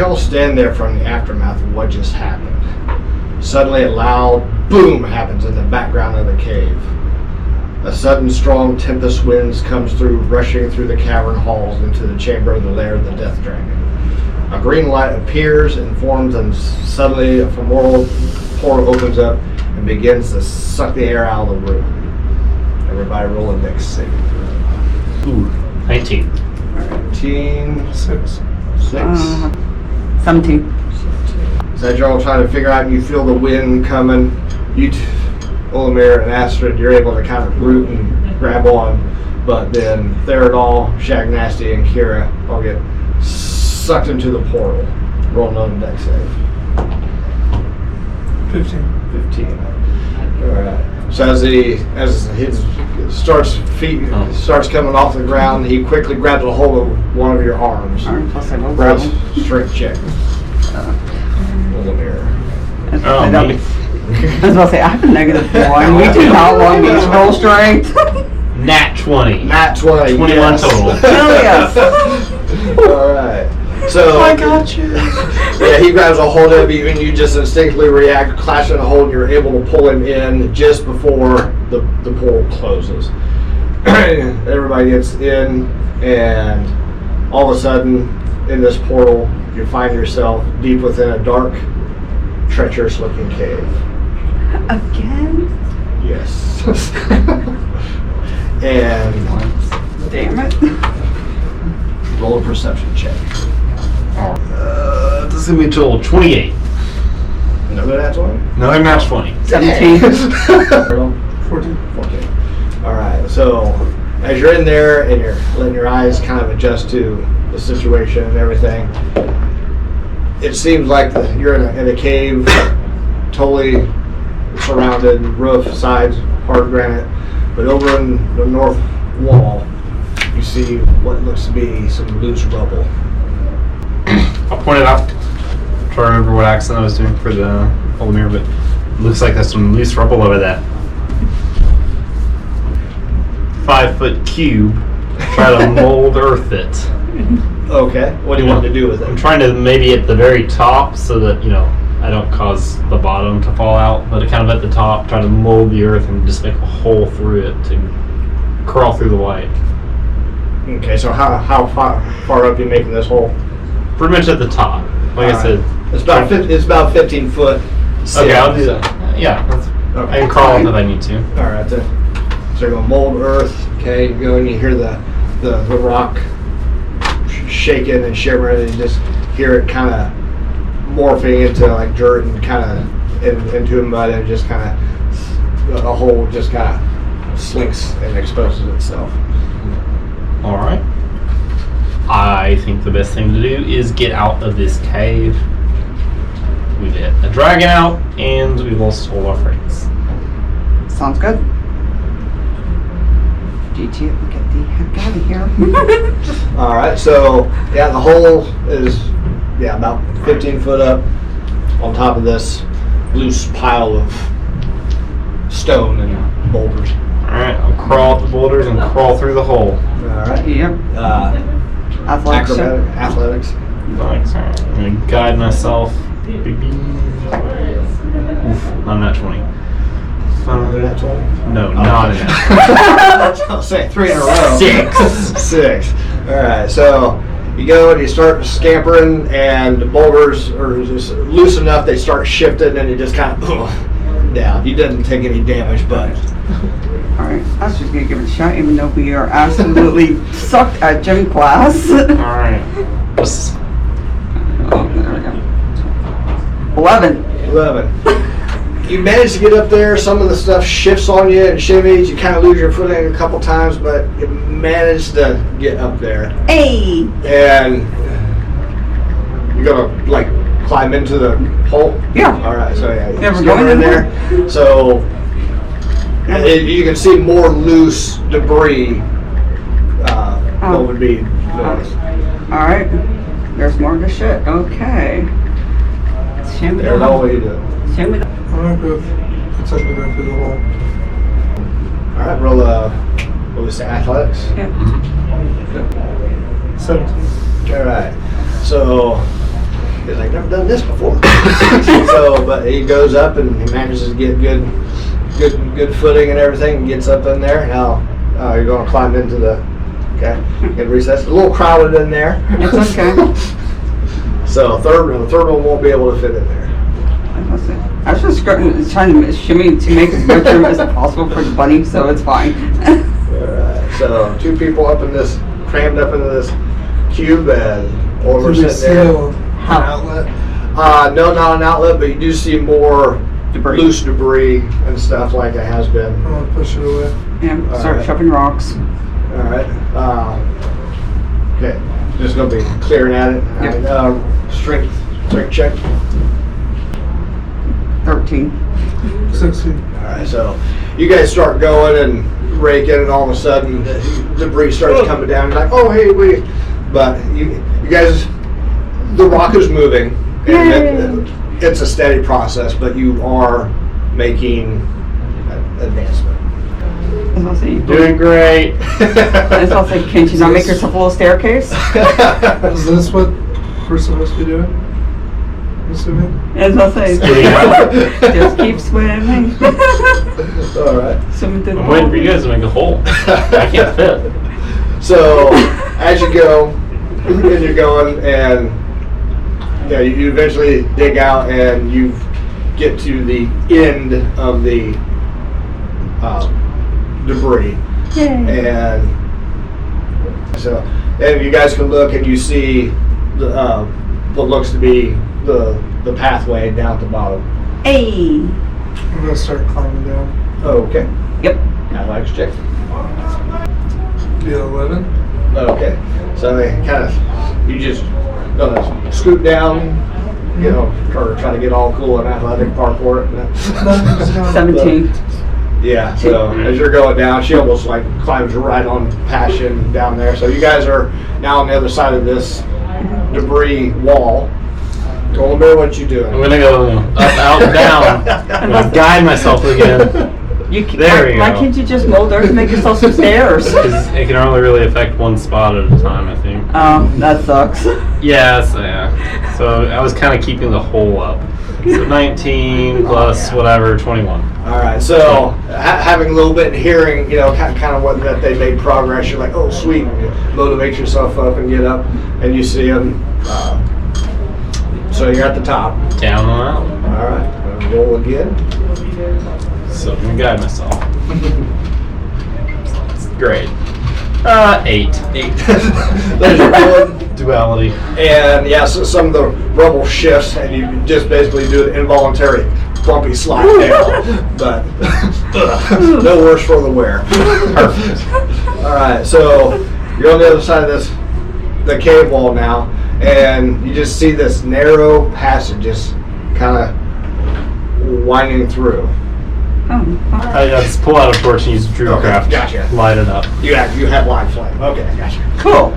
y'all stand there from the aftermath of what just happened, suddenly a loud boom happens in the background of the cave. A sudden strong tempest winds comes through, rushing through the cavern halls into the chamber of the lair of the Death Dragon. A green light appears and forms, and suddenly a femoral portal opens up and begins to suck the air out of the room. Everybody roll a dex saving throw. Ooh, 19. 19. 6. 17. So as you're all trying to figure out, you feel the wind coming. Olimir and Astrid, you're able to kind of root and grab on, but then Therodol, Shagnasty, and Kira all get sucked into the portal. Roll another dex save. 15. 15. Alright. So as his starts coming off the ground, he quickly grabs a hold of one of your arms. Plus I rolled Grabs seven. strength check. Olimir. Oh, me. I was about to say, I have a -1. We do not want me to roll strength. Nat 20. Nat 20. 21 yes. total. Hell yes. Alright. So I got you. yeah, he grabs a hold of you and you just instinctively react, clashing a hold, and you're able to pull him in just before the portal closes. Everybody gets in, and all of a sudden in this portal you find yourself deep within a dark, treacherous looking cave. Again? Yes. And Damn it. roll a perception check. This is going to be a total of 28. Another nat 20? Another nat 20. 17. 14. Alright, so as you're in there and you're letting your eyes kind of adjust to the situation and everything, it seems like you're in a cave, totally surrounded, roof, sides, hard granite, but over in the north wall, you see what looks to be some loose rubble. I'll point it out. Try to remember what accent I was doing for the Olimir, but it looks like there's some loose rubble over that 5-foot cube. Try to mold earth it. Okay, what do you want to do with I'm it? trying to maybe at the very top so that, I don't cause the bottom to fall out, but kind of at the top, try to mold the earth and just make a hole through it to crawl through the light. Okay, so how far up are you making this hole? Pretty much at the top. Like I said. It's about 15 foot. Okay, I'll do that. Yeah, Okay. I can crawl up if I need to. Alright, so you're going to mold earth, okay, you go and you hear the rock shaking and shivering, and you just hear it kind of morphing into like dirt and kind of into mud, and just kind of, the hole just kind of slinks and exposes itself. Alright. I think the best thing to do is get out of this cave. We've let a dragon out, and we've lost all our friends. Sounds good. GT, get the heck out of here. Alright, so yeah, the hole is about 15 foot up on top of this loose pile of stone and boulders. Alright, I'll crawl up the boulders and crawl through the hole. Alright. Yep. Athletics. Athletics. Thanks. Alright, I'm going to guide myself. Oof, I'm not 20. Another nat 20? No, not in that. I'll say 3 in a row. 6. Alright, so you go and you start scampering, and the boulders are just loose enough, they start shifting, and you just kind of down. You didn't take any damage, but Alright, I was just gonna give it a shot, even though we are absolutely sucked at gym class. Alright. Oh, there we go. 11. 11. You manage to get up there, some of the stuff shifts on you and shimmies, you kind of lose your footing a couple times, but you manage to get up there. Hey! And you're gonna like climb into the hole? Yeah. Alright, so yeah, Yeah, we're go going in in there. So you can see more loose debris. What would be noticed. Alright. There's more of the shit. Okay. Show me There's the all you do. Show me the I'm going to attempt to go through the hole. Alright, roll what was it, athletics? Yeah. 17. Alright. So He's like, never done this before. But he goes up and he manages to get good footing and everything, and gets up in there. Now you're going to climb into the get recess. A little crowded in there. It's okay. So the third one won't be able to fit in there. I was just trying to shimmy to make as much room as possible for the bunny, so it's fine. Alright, so 2 people crammed up into this cube, and Ormer's Did you sitting see there. an outlet? No, not an outlet, but you do see more Debris. loose debris and stuff like it has been. I'm gonna push it away. Yeah, start Alright. shoving rocks. Alright. Okay, just gonna be clearing at it. Yep. Strength check. 13. 16. Alright, so you guys start going and raking, and all of a sudden the debris starts coming down. You're like, oh, hey, wait. But you guys, the rock is moving. And it's a steady process, but you are making advancement. As I'll say, Doing great. as I'll say, can't you not make yourself a little staircase? Is this what we're supposed to be doing? Assuming? As I'll say, Swimming out. just keep swimming. Alright. Swimming through the I'm waiting for hole. you guys to make a hole. I can't fit. So as you go, and you're going, and you eventually dig out, and you get to the end of the debris, and you guys can look, and you see what looks to be the pathway down at the bottom. Hey. I'm gonna start climbing down. Okay. Yep. Athletics check. Be 11. Okay. So you just gonna scoot down, try to get all cool and athletic parkour it. 17. Yeah, so as you're going down, she almost like climbs right on past you down there. So you guys are now on the other side of this debris wall. Don't remember what you're doing. I'm gonna go up, out, and down. I'm gonna guide myself again. There we Why go. can't you just mold earth and make yourself some stairs? Because it can only really affect one spot at a time, I think. That sucks. Yes, yeah. So I was kind of keeping the hole up. So 19 plus whatever, 21. All right, so having a little bit of hearing, kind of what that they made progress. You're like, oh, sweet. And you motivate yourself up and get up, and you see them. So you're at the top. Down and out. All right, roll again. So I'm gonna guide myself. Great. 8. There's your bullet. Duality. And so some of the rubble shifts, and you just basically do an involuntary bumpy slide down. But no worse for the wear. Perfect. All right, so you're on the other side of the cave wall now, and you just see this narrow passage just kind of winding through. I just pull out a torch and use Druidcraft. Okay, gotcha. Light it up. You have line flame. Okay, gotcha. Cool.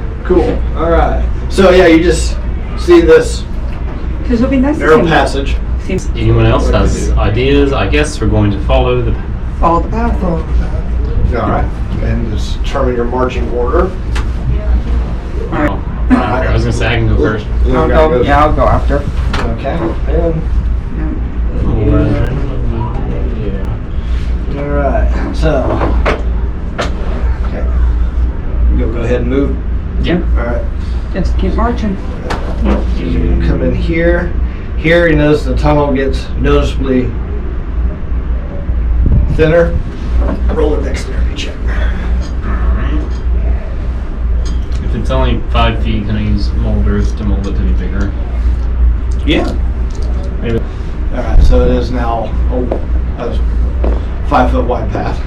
All right. So you just see this Because it'll be nice narrow to passage. see. Anyone else has ideas? I guess we're going to follow the path. Follow the path. Follow the path. All right, and just determine your marching order. I was gonna say I can go first. I'll go. Yeah, I'll go after. Okay. All right. So, okay. You'll go ahead and move. Yeah. All right. Just keep marching. Come in here. Here, you notice the tunnel gets noticeably thinner. Roll a dexterity check. If it's only 5 feet, can I use mold earth to mold it to be bigger? Yeah. Maybe. All right. So it is now a 5 foot wide path.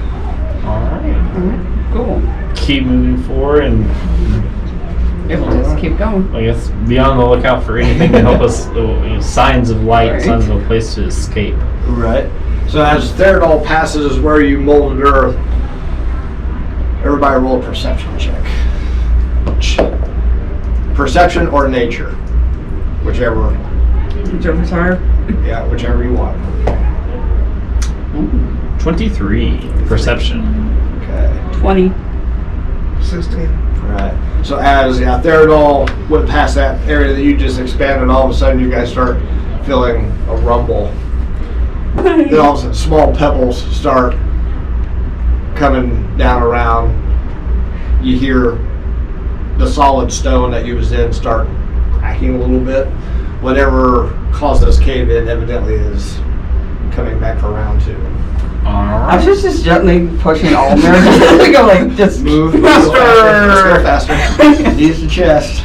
Alright. Cool. Keep moving forward and Just keep going. I guess be on the lookout for anything to help us, signs of light, Right. signs of a place to escape. Right. So as Therodol passes where you molded earth, everybody roll a perception check. Perception or nature. Whichever whichever you want. 23. Perception. Okay. 20. 16. Right. So as Theodol went past that area that you just expanded, all of a sudden you guys start feeling a rumble. Then all of a sudden small pebbles start coming down around. You hear the solid stone that you was in start cracking a little bit. Whatever caused this cave in evidently is coming back around too. I was just gently pushing all mirrors to go like just Move faster. Let's go faster. Use the chest.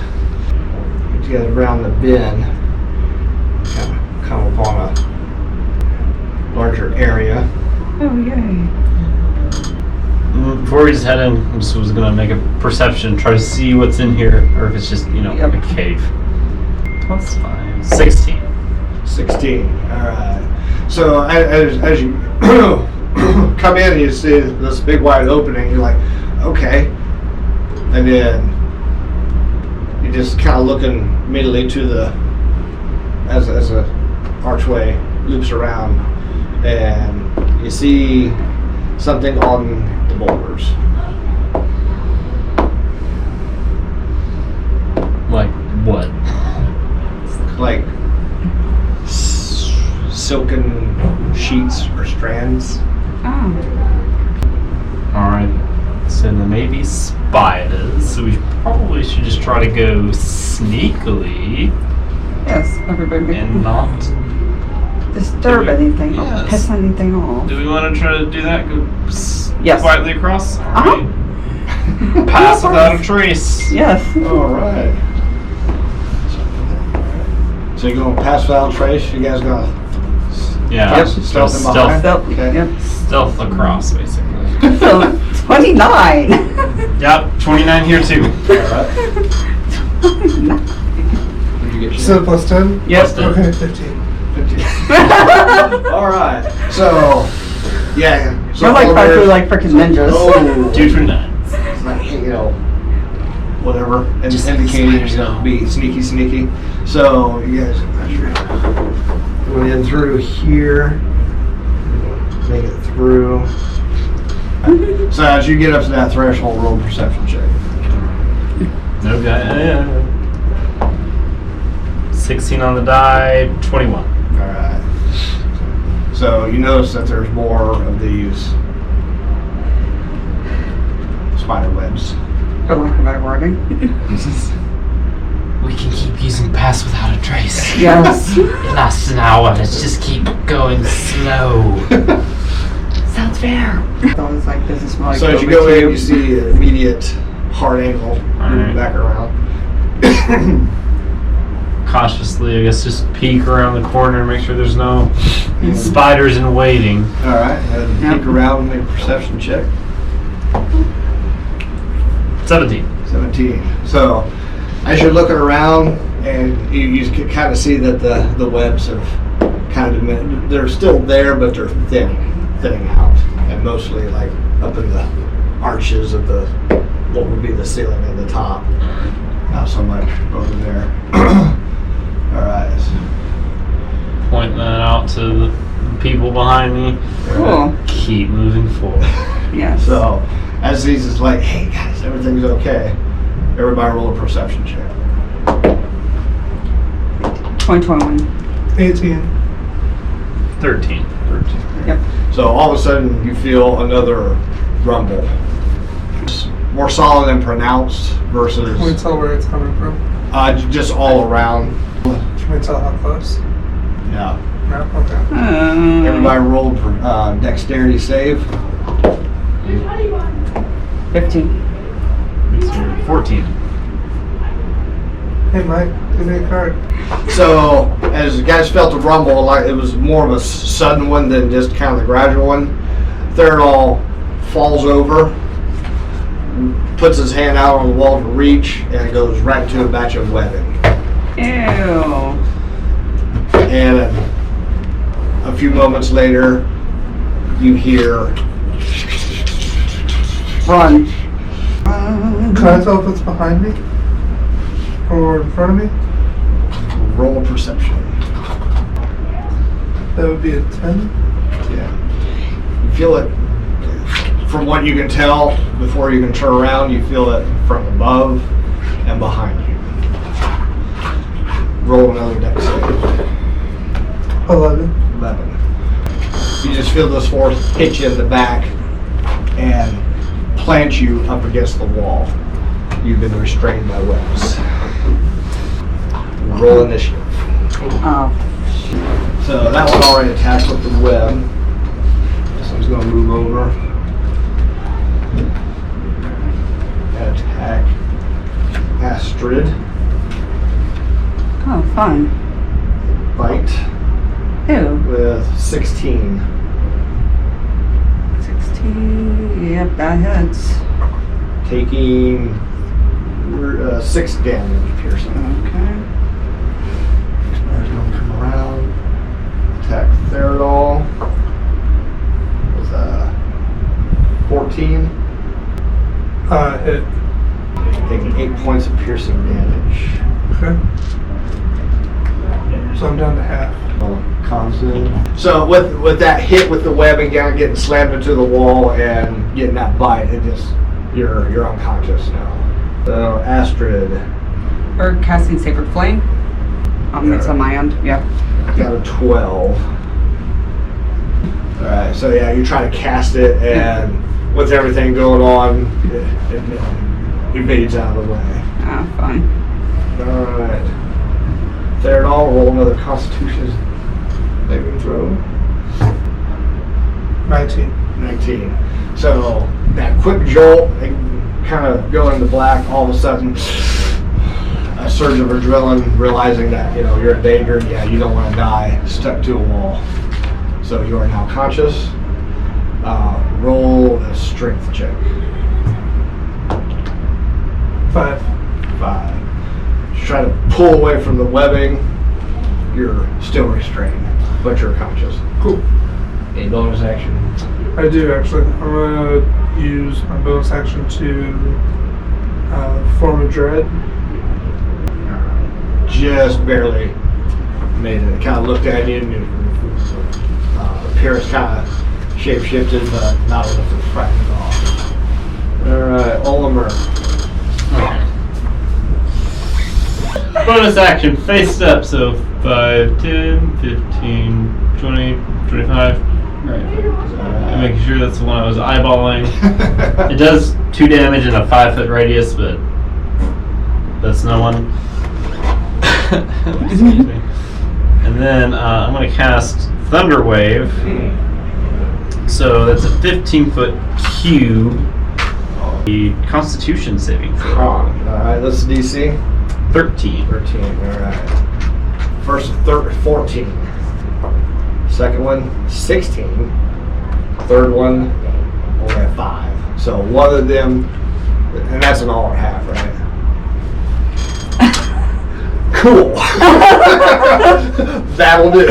Get you guys around the bend. Come upon a larger area. Oh yay. Before we just head in, I just was gonna make a perception, try to see what's in here, or if it's just, Yep. a cave. Plus 5, 16. 16. Alright. So as you come in, you see this big wide opening. You're like, okay. And then you're just kind of looking immediately to the, as a archway loops around, and you see something on the boulders. Like what? Like silken sheets or strands. Oh. Alright. So there may be spiders, so we probably should just try to go sneakily Yes, everybody and not. disturb anything or Yes. piss anything off. Do we want to try to do that? Go Yes. quietly across? Uh-huh. Alright. Pass without a trace. Yes. Alright. So you're going to pass without a trace? You guys going to Yeah. Yep, stealth in behind? Stealth, Okay. Yep. Stealth across, basically. So 29. Yep, 29 here too. Alright. Did you get So plus 10? Yes. Okay, 15. 15. Alright. So, yeah. So We're like over five there- through like freaking ninjas. Oh. 229. It's like, whatever, and just indicating be sneaky. So you guys going in through here, make it through. So as you get up to that threshold, roll a perception check. No guy. 16 on the die, 21. All right. So you notice that there's more of these spider webs. For lack of better wording. We can keep using pass without a trace. Yes. It lasts an hour. Let's just keep going slow. Sounds fair. So it's like this is like So as you go in, you see an immediate hard angle, moving back around. Cautiously, I guess, just peek around the corner and make sure there's no spiders in waiting. All right, and peek around, make a perception check. 17. 17. So, as you're looking around, and you can kind of see that the webs have kind of diminished. They're still there, but they're thinning out, and mostly like up in the arches of the what would be the ceiling and the top. Not so much over there. All right. Pointing that out to the people behind me. Cool. Keep moving forward. Yes. So, as these is like, hey guys, everything's okay. Everybody roll a perception check. 2021. 18. 13. 13. Yep. So all of a sudden you feel another rumble. It's more solid and pronounced versus Can we tell where it's coming from? just all around. Can we tell how close? Yeah. No? Okay. Everybody rolled for dexterity save. 15. 14. Hey Mike, give me a card. So as the guys felt the rumble, like it was more of a sudden one than just kind of the gradual one. Theodol falls over, puts his hand out on the wall to reach, and it goes right to a batch of webbing. Ew. And a few moments later, you hear Run. Can I tell if it's behind me? Or in front of me? roll perception. That would be a 10. Yeah. You feel it from what you can tell, before you can turn around, you feel it from above and behind you. Roll another dex save. 11. 11. You just feel this force hit you in the back and plant you up against the wall. You've been restrained by webs. Roll initiative. Oh, So that one already attacked with the web. This one's going to move over. Attack Astrid. oh, fun. Bite Ew. with 16. 16. Yep, that hits. Taking 6 damage piercing. Okay. There's going to come around. Attack Therodol with 14. Hit. Taking 8 points of piercing damage. Okay. So I'm down to half. Constant. So with that hit with the webbing down, getting slammed into the wall and getting that bite, it just you're unconscious now. So Astrid Or casting Sacred Flame. It's on my end. Yeah. got a 12. All right. So yeah, you try to cast it, and with everything going on, it evades out of the way. Ah, fun. All right. Therodol, roll another Constitution saving throw. 19. 19. So that quick jolt and kind of go into black, all of a sudden a surge of adrenaline, realizing that you're in danger. Yeah, you don't want to die stuck to a wall. So you are now conscious. Roll a strength check. 5. 5. Just try to pull away from the webbing. You're still restrained, but you're conscious. Cool. A bonus action. I do actually. I'm gonna use my bonus action to form a dread. Just barely made it. It kind of looked at you and appearance kind of shape-shifted, but not enough to frighten it off. Alright, Olimer. Bonus action, face up, so 5, 10, 15, 20, 25. Right. I'm making sure that's the one I was eyeballing. It does 2 damage in a 5-foot radius, but that's no one. Excuse me. And then I'm going to cast Thunder Wave. So that's a 15-foot cube. The Constitution saving throw. Alright, that's DC. 13. 13, alright. First 14. Second one, 16. Third one, only a 5. So one of them, and that's an all or half, right? Cool. That'll do.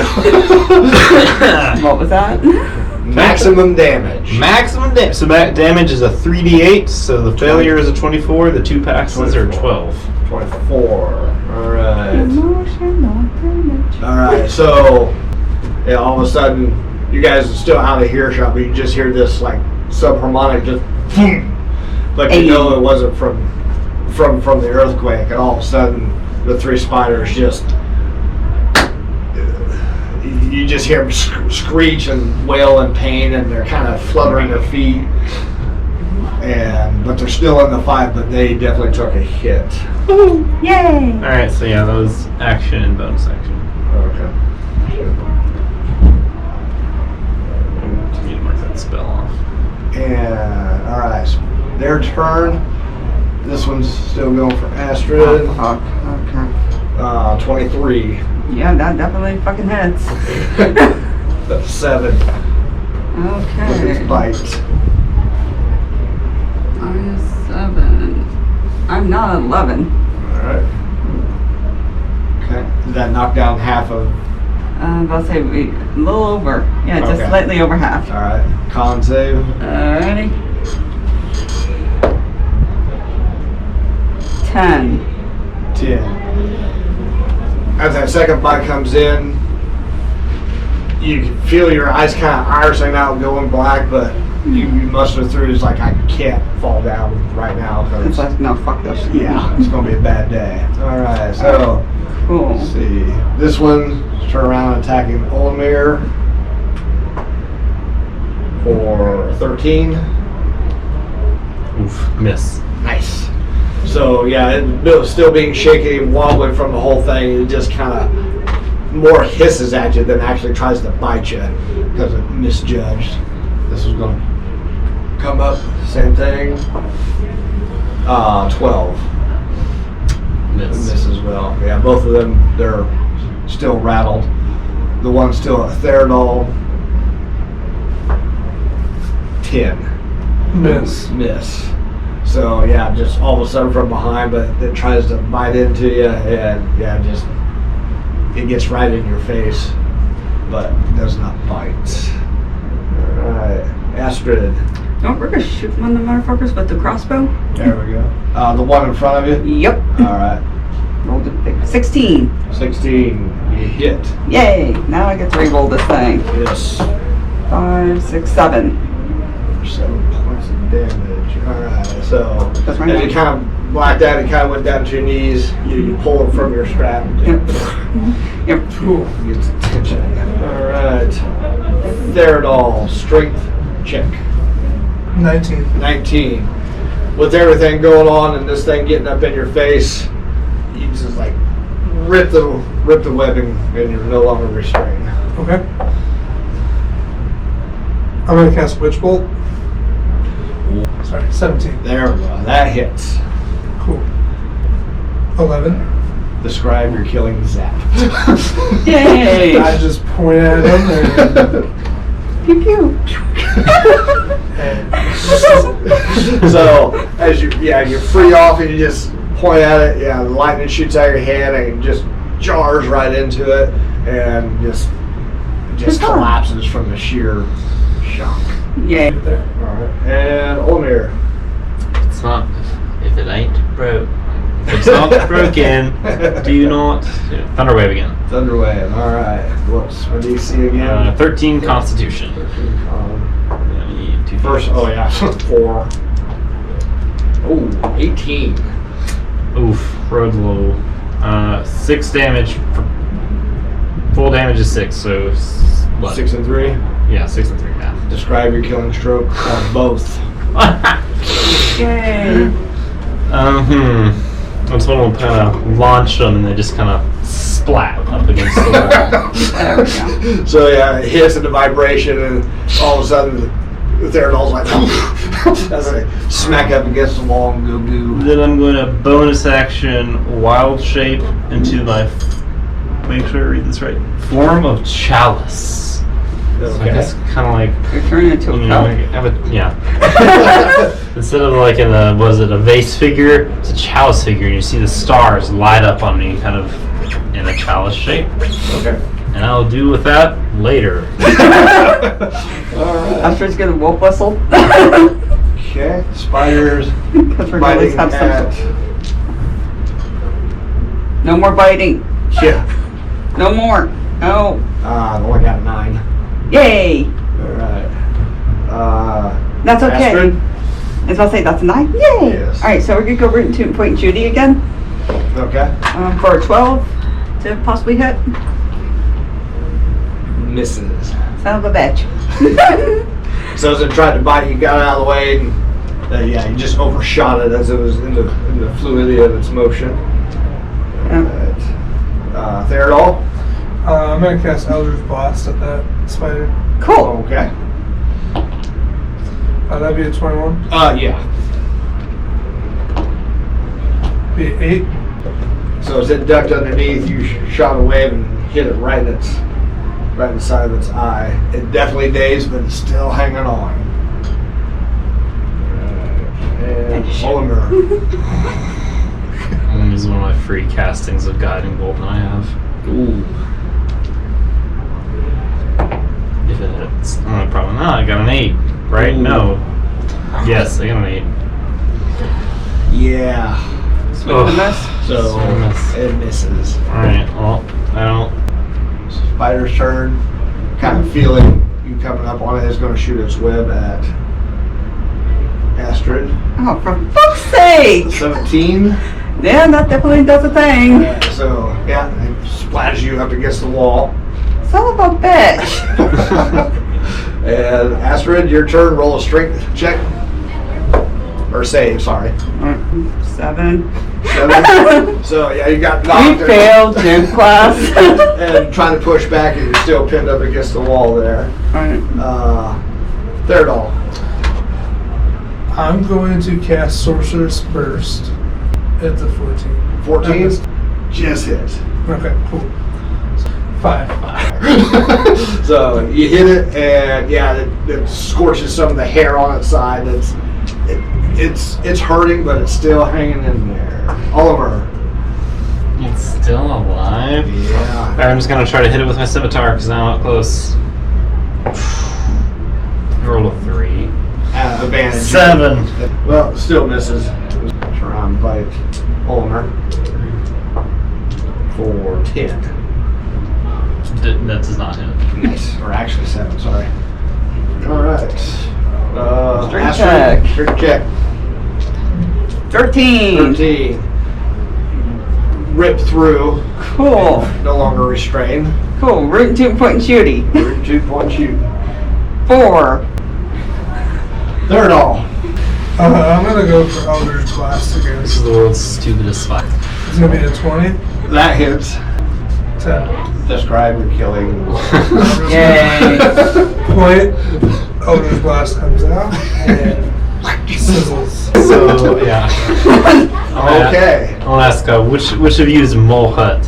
What was that? Maximum damage. Maximum damage. So damage is a 3d8, so the failure is a 24, the 2 passes are 12. 24. Alright. Emotional damage. Alright, so yeah, all of a sudden you guys are still out of earshot, but you just hear this like subharmonic just boom. But you know it wasn't from the earthquake, and all of a sudden the 3 spiders just you just hear them screech and wail in pain, and they're kind of fluttering their feet, but they're still in the fight, but they definitely took a hit. Yay! Alright, so yeah, that was action and bonus action. Okay. I need to mark that spell off. And alright, so their turn. This one's still going for Astrid. Okay. 23. Yeah, that definitely fucking hits. That's 7. Okay. With its bite. Minus 7. I'm not 11. Alright. Okay. Did that knock down half of? I'll say a little over. Yeah, just Okay. slightly over half. Alright. Con save. Alrighty. 10. 10. As that second bite comes in, you can feel your eyes kind of irising out, going black, but you muster through. It's like I can't fall down right now It's because like, no, fuck this. yeah, it's gonna be a bad day. All right, so Cool. let's see. This one turn around attacking Olimir for 13. Oof, miss. Nice. So yeah, it was still being shaky and wobbling from the whole thing. It just kind of more hisses at you than actually tries to bite you because it misjudged. This was going to come up, same thing. 12. Miss as well. Yeah, both of them, they're still rattled. The one's still a Therodol. 10. Miss. So yeah, just all of a sudden from behind, but it tries to bite into you, and yeah, just it gets right in your face, but does not bite. All right, Astrid. Oh, we're gonna shoot one of the motherfuckers with the crossbow. There we go. The one in front of you. Yep. All right. Rolled it big. 16. 16. You hit. Yay! Now I get to re-roll this thing. Yes. 5, 6, 7. 7 points of damage. All right. So That's right. as you kind of blacked out, you kind of went down to your knees. You pull it from your strap. Yep. Yep. Cool. Gets attention. All right. Therodol, strength check. 19. 19. With everything going on and this thing getting up in your face, you just like rip the webbing and you're no longer restrained. Okay. I'm gonna cast Witch Bolt. Sorry, 17. There we go. That hits. Cool. 11. Describe your killing zap. Yay! I just point at him Pew pew. and So as you free off and you just point at it, the lightning shoots out of your hand and it just jars right into it and just collapses from the sheer shock. Yay. Alright. And Olimir. It's not. If it ain't broke. If it's not broken, do not. Thunderwave again. Thunderwave. Alright. Whoops. What do you see again? 13 Constitution. 13 con. I need 2 First, d8s. oh yeah, 4. Oh, 18. Oof, road low. 6 damage. Full damage is 6, so what? 6 and 3. Yeah, 6 and 3 math. Describe your killing stroke on both. Yay. I just want to kind of launch them and they just kind of splat up against the wall. There we go. So yeah, it hits and the vibration, and all of a sudden the Therodol's like as they smack up against the wall and go goo. Then I'm going to bonus action wild shape into my. Make sure I read this right. Form of chalice. So I guess kind of like. You're turning into a cup. Instead of like in a vase figure, it's a chalice figure, and you see the stars light up on me, kind of in a chalice shape. Okay. And I'll do with that later. Alright. Astrid's gonna wolf whistle. Okay. Spiders Because we're gonna biting have at. some. No more biting. Yeah. No more. No. I only got 9. Yay. Alright. That's okay. Astrid? As I'll say, that's a 9. Yay. Yes. All right, so we're gonna go right into Point Judy again Okay. for a 12 to possibly hit. Misses. Son of a bitch. So as it tried to bite, you got out of the way, and you just overshot it as it was in the fluidity of its motion. Alright. Therodol? I'm gonna cast Eldritch Blast at that spider. Cool. Okay. That'd be a 21. Yeah. Be 8. So as it ducked underneath, you shot a wave and hit it right in the side of its eye. It definitely dazed, but it's still hanging on. And Olimir. I'm gonna use one of my free castings of Guiding Bolt that I have. Ooh. If it hits, probably not. I got an 8, right? Ooh. No. Yes, I got an 8. Yeah. Swing the miss. So it misses. Alright, well, I don't. Spider's turn. Kind of feeling you coming up on it. It's going to shoot its web at Astrid. Oh, for fuck's sake! 17. Yeah, that definitely does a thing. So, yeah, it splatters you up against the wall. Son of a bitch. And Astrid, your turn. Roll a strength check. Or save, sorry. 7. 7. So, yeah, you got knocked. We failed gym class. And trying to push back, and you're still pinned up against the wall there. Alright. Third all. I'm going to cast Sorcerer's Burst at the 14. 14. Just hit. Okay, cool. 5. So you hit it, and yeah, it scorches some of the hair on its side. It's hurting, but it's still hanging in there. Oliver. It's still alive? Yeah. Alright, I'm just gonna try to hit it with my scimitar because I'm up close. Roll a 3. Advantage. 7. Well, still misses. Try and bite Oliver for 10. That does not hit. Nice. Or actually 7. Sorry. All right. Strength Astrid, check. strength check. 13. 13. Rip through. Cool. No longer restrained. Cool. Root 2 point shooty. 2-point shoot. 4. Third all. I'm going to go for Eldritch Blast again. This is the world's stupidest fight. It's going to be a 20. That hits. 10. Describe your killing. Yay. Point. Eldritch Blast comes out and sizzles. So, yeah. Okay. I'll ask, which of you is Mole Hut?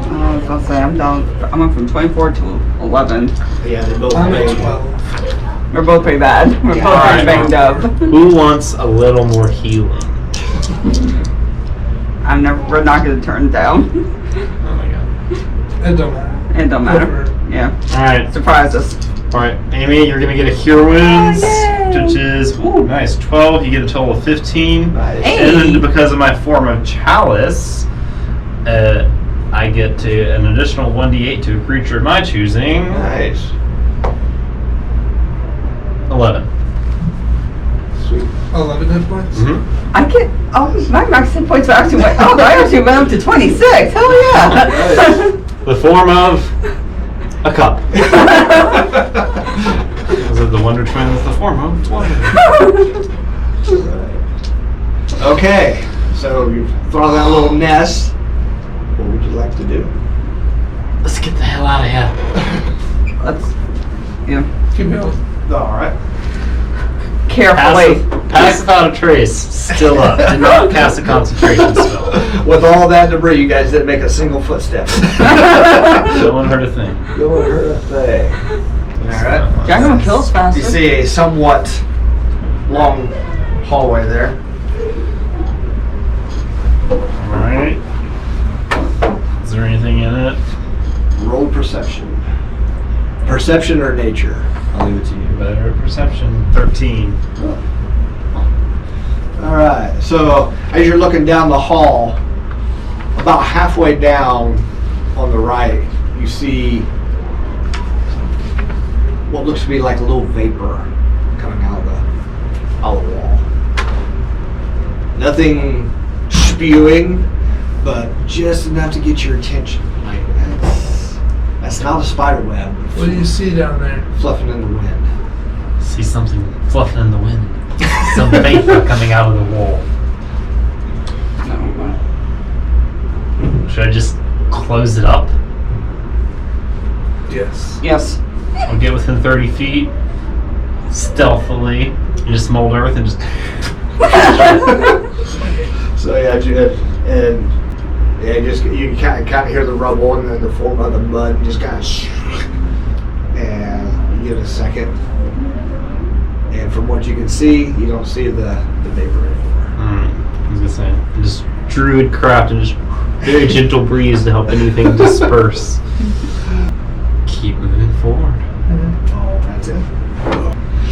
I was gonna say, I'm down. I'm up from 24 to 11. Yeah, they both I'm at made. 12. We're both pretty bad. We're Yeah. both pretty Alright. banged up. Who wants a little more healing? We're not gonna turn down. Oh my god. It don't matter. It don't matter. Yeah. Alright. Surprise us. Alright, Amy, you're gonna get a Cure Wounds, yay! which is, ooh, nice, 12. You get a total of 15. Nice. Hey. And then because of my form of Chalice, I get to an additional 1d8 to a creature of my choosing. Nice. 11. Sweet. 11 hit points. Mm-hmm. I get. Oh, my max hit points actually went. Oh, I actually went up to 26. Hell yeah. The form of a cup. Was it the Wonder Twins? The form of water. Okay. So you've thrown that little nest. What would you like to do? Let's get the hell out of here. Let's. Yeah. Keep going. All right. Carefully. Pass without a trace. Still up. Did not cast a concentration spell. With all that debris, you guys didn't make a single footstep. No one heard a thing. No one heard a thing. All right. Jack gonna kill us faster. You see a somewhat long hallway there. Alright. Is there anything in it? Roll perception. Perception or nature? I'll leave it to you. Better perception. 13. All right. So as you're looking down the hall, about halfway down on the right, you see what looks to be like a little vapor coming out of the wall. Nothing spewing, but just enough to get your attention. Like that's not a spider web. What do you see down there? Fluffing in the wind. See something fluffing in the wind. Some vapor coming out of the wall. Should I just close it up? Yes. Yes. I'll get within 30 feet, stealthily, and just mold earth and just... So yeah, and you kind of hear the rubble and then the form of the mud just kind of, and you give it a second, and from what you can see, you don't see the vapor anymore. I was gonna say, just druid craft and just very gentle breeze to help anything disperse. Keep moving forward. Oh, that's it.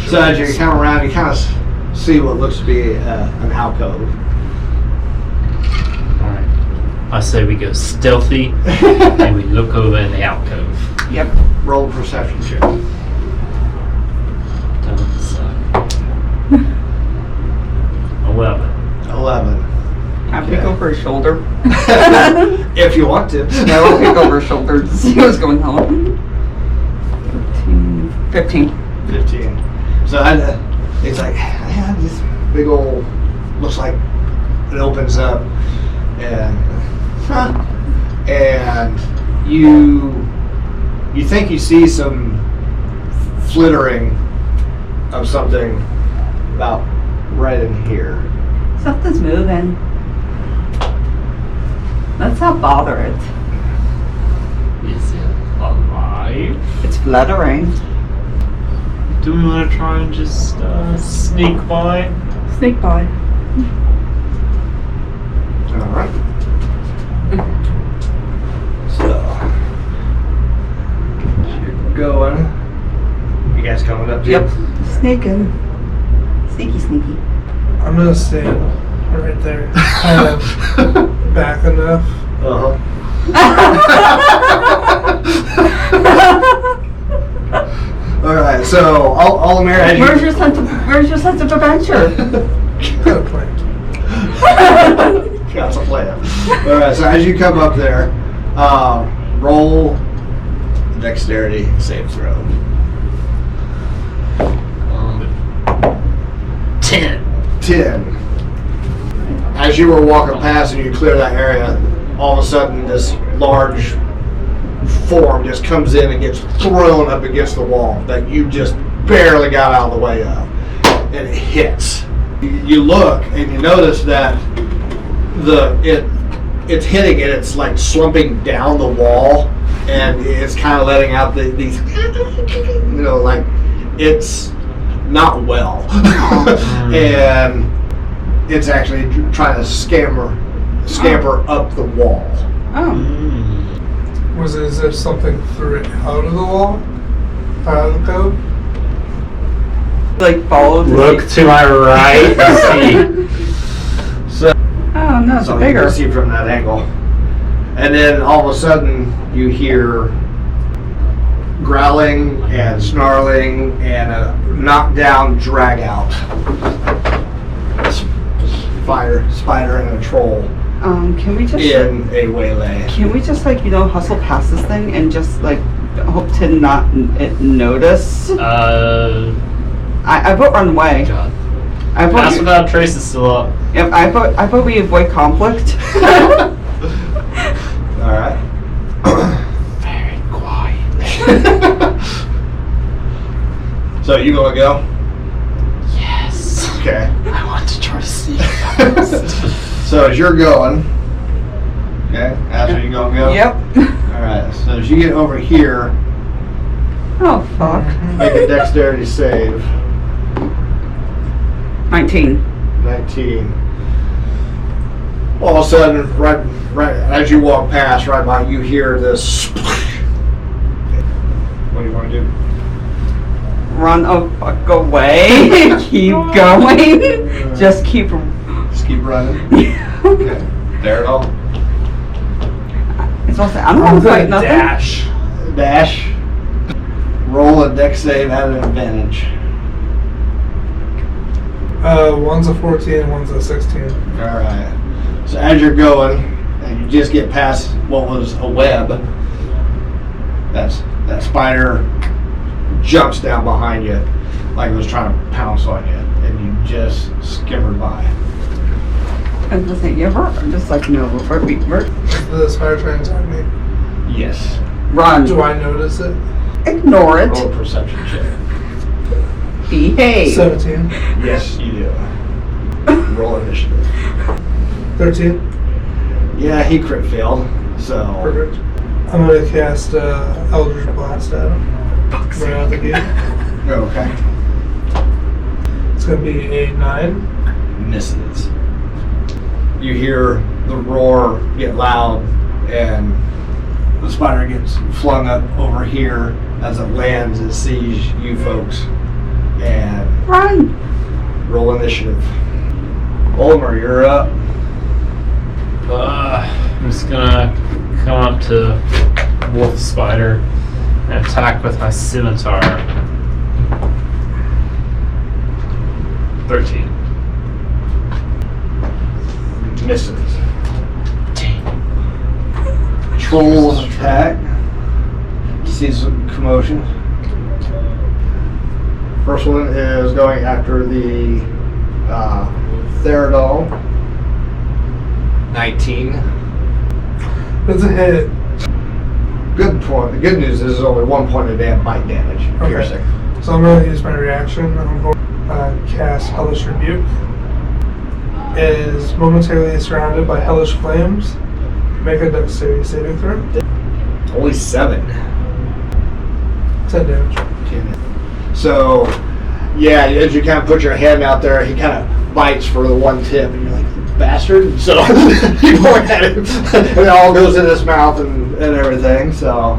So as you come around, you kind of see what looks to be an alcove. Alright. I say we go stealthy and we look over in the alcove. Yep. Roll a perception check. Doesn't suck. over his shoulder. If you want to. I will peek over his shoulder to see what's going on. 15. 15. So it's like, yeah, this big old, looks like it opens up, and you think you see some flittering of something about right in here. Something's moving. Let's not bother it. Is it alive? It's fluttering. Do we want to try and just sneak by? Sneak by. Alright. So, you're going. You guys coming up too? Yep. Sneaking. Sneaky, sneaky. I'm gonna stand right there, kind of back enough. Uh-huh. Alright, so all American. Where's your sense of adventure? Got a plan. Got a plan. Alright, so as you come up there, roll dexterity save throw. 10. 10. As you were walking past and you clear that area, all of a sudden this large form just comes in and gets thrown up against the wall that you just barely got out of the way of. And it hits. You look and you notice that it's hitting and it's like slumping down the wall, and it's kind of letting out these, like it's not well. And it's actually trying to scamper up the wall. Oh. Was it as if something threw it out of the wall? Out of the code? Like followed. Look to my right and see. So, Oh no, it's so bigger. you can see from that angle. And then all of a sudden you hear growling and snarling and a knockdown drag out. Spider and a troll Can we just in a waylay. hustle past this thing and just like hope to not notice? I vote run away. God. I vote. Pass without trace is still up. Yep, I vote we avoid conflict. All right. Very quiet. So you gonna go? Yes. Okay. I want to try to see. So as you're going, okay, after you gonna go? Yep. All right. So as you get over here, Oh fuck. make a dexterity save. 19. 19. All of a sudden, right as you walk past, right by you hear this. What do you want to do? Run the fuck away. Keep going. Just keep. Just keep running. Okay. There at all. It's also, I'm not gonna fight nothing. Dash. Roll a dex save at an advantage. One's a 14, one's a 16. All right. So as you're going, and you just get past what was a web, that spider jumps down behind you like it was trying to pounce on you, and you just skimmered by. I was gonna say, you ever just like no, we're Is the spider trying to attack me? Yes. run. Do I notice it? Ignore Roll a it. perception check. Behave. 17. Yes, you do. Roll initiative. 13. Yeah, he crit failed. So. Perfect. I'm gonna cast Eldritch Blast at him. Right out the gate. Okay. It's gonna be a 9. Misses. You hear the roar get loud, and the spider gets flung up over here. As it lands, it sees you folks, and Run. roll initiative. Olmer, you're up. I'm just gonna come up to Wolf Spider and attack with my scimitar. 13. Misses. Troll attack. See some commotion. First one is going after the Therodol. 19. That's a hit. Good point. The good news is there's only 1 point of bite damage. Okay. Piercing. So I'm going to use my reaction. I'm going to cast Hellish Rebuke. Is momentarily surrounded by hellish flames. Make a dexterity saving throw. Only 7. 10 damage. So, yeah, as you kind of put your hand out there, he kind of bites for the one tip, and you're like, bastard. So you go at him, and it all goes in his mouth and everything. So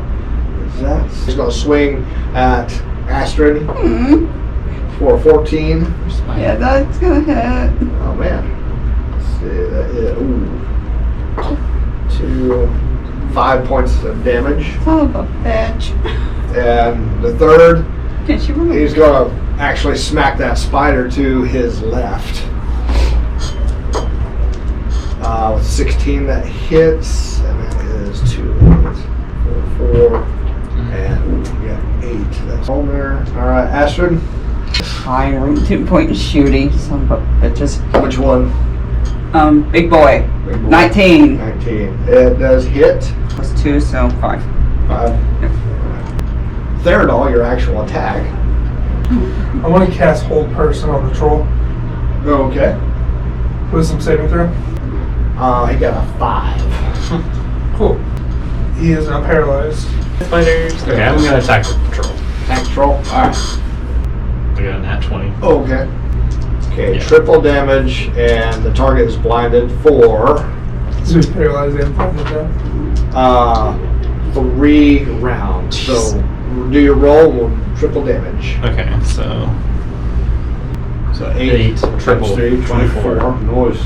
he's going to swing at Astrid for 14. Yeah, that's gonna hit. Oh man. Let's see, that is 5 points of damage. Son of a bitch. And the third, Can't you remember? he's going to actually smack that spider to his left. With 16 that hits, and that is 2, 4, and we got 8. That's on there. All right, Astrid. Fire, 2 point shooting. Son of a bitches. Which one? Big boy. Big boy. 19. 19. It does hit. Plus 2, so 5. 5. Yep. Therodol, your actual attack. I want to cast Hold Person on the troll. Okay. Wisdom saving throw. He got a 5. Cool. He is now paralyzed. Spiders. Okay, I'm gonna attack the troll. Attack troll. Alright. I got a nat 20. Okay. Okay, Yeah. triple damage, and the target is blinded for So he's paralyzed and blinded now. 3 rounds. So do your roll, we'll triple damage. Okay, so So 8 triple, 3, 24. Nice.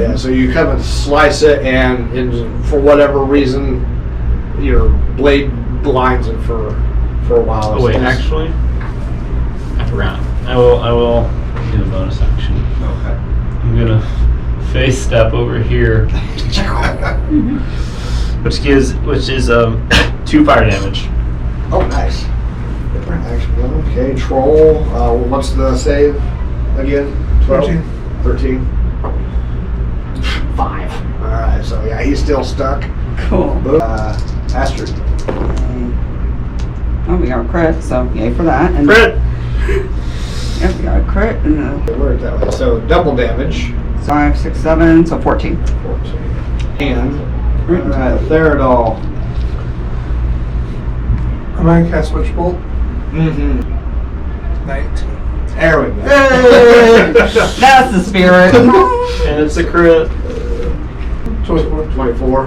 Yeah, so you kind of slice it, and for whatever reason, your blade blinds it for a while. oh wait, actually, after round, I will do a bonus action. Okay. I'm gonna face step over here, which is 2 fire damage. Oh, nice. Different action. Okay, troll. What's the save again? 12? 13. 5. All right. So yeah, he's still stuck. Cool. Astrid. Oh, we got a crit, so yay for that. And Crit. Yep, we got a crit and It worked that way. So double damage. 5, 6, 7, so 14. 14. And Therodol. I'm going to cast Witch Bolt. Mm-hmm. 19. There we go. That's the spirit. And it's a crit. 24. 24.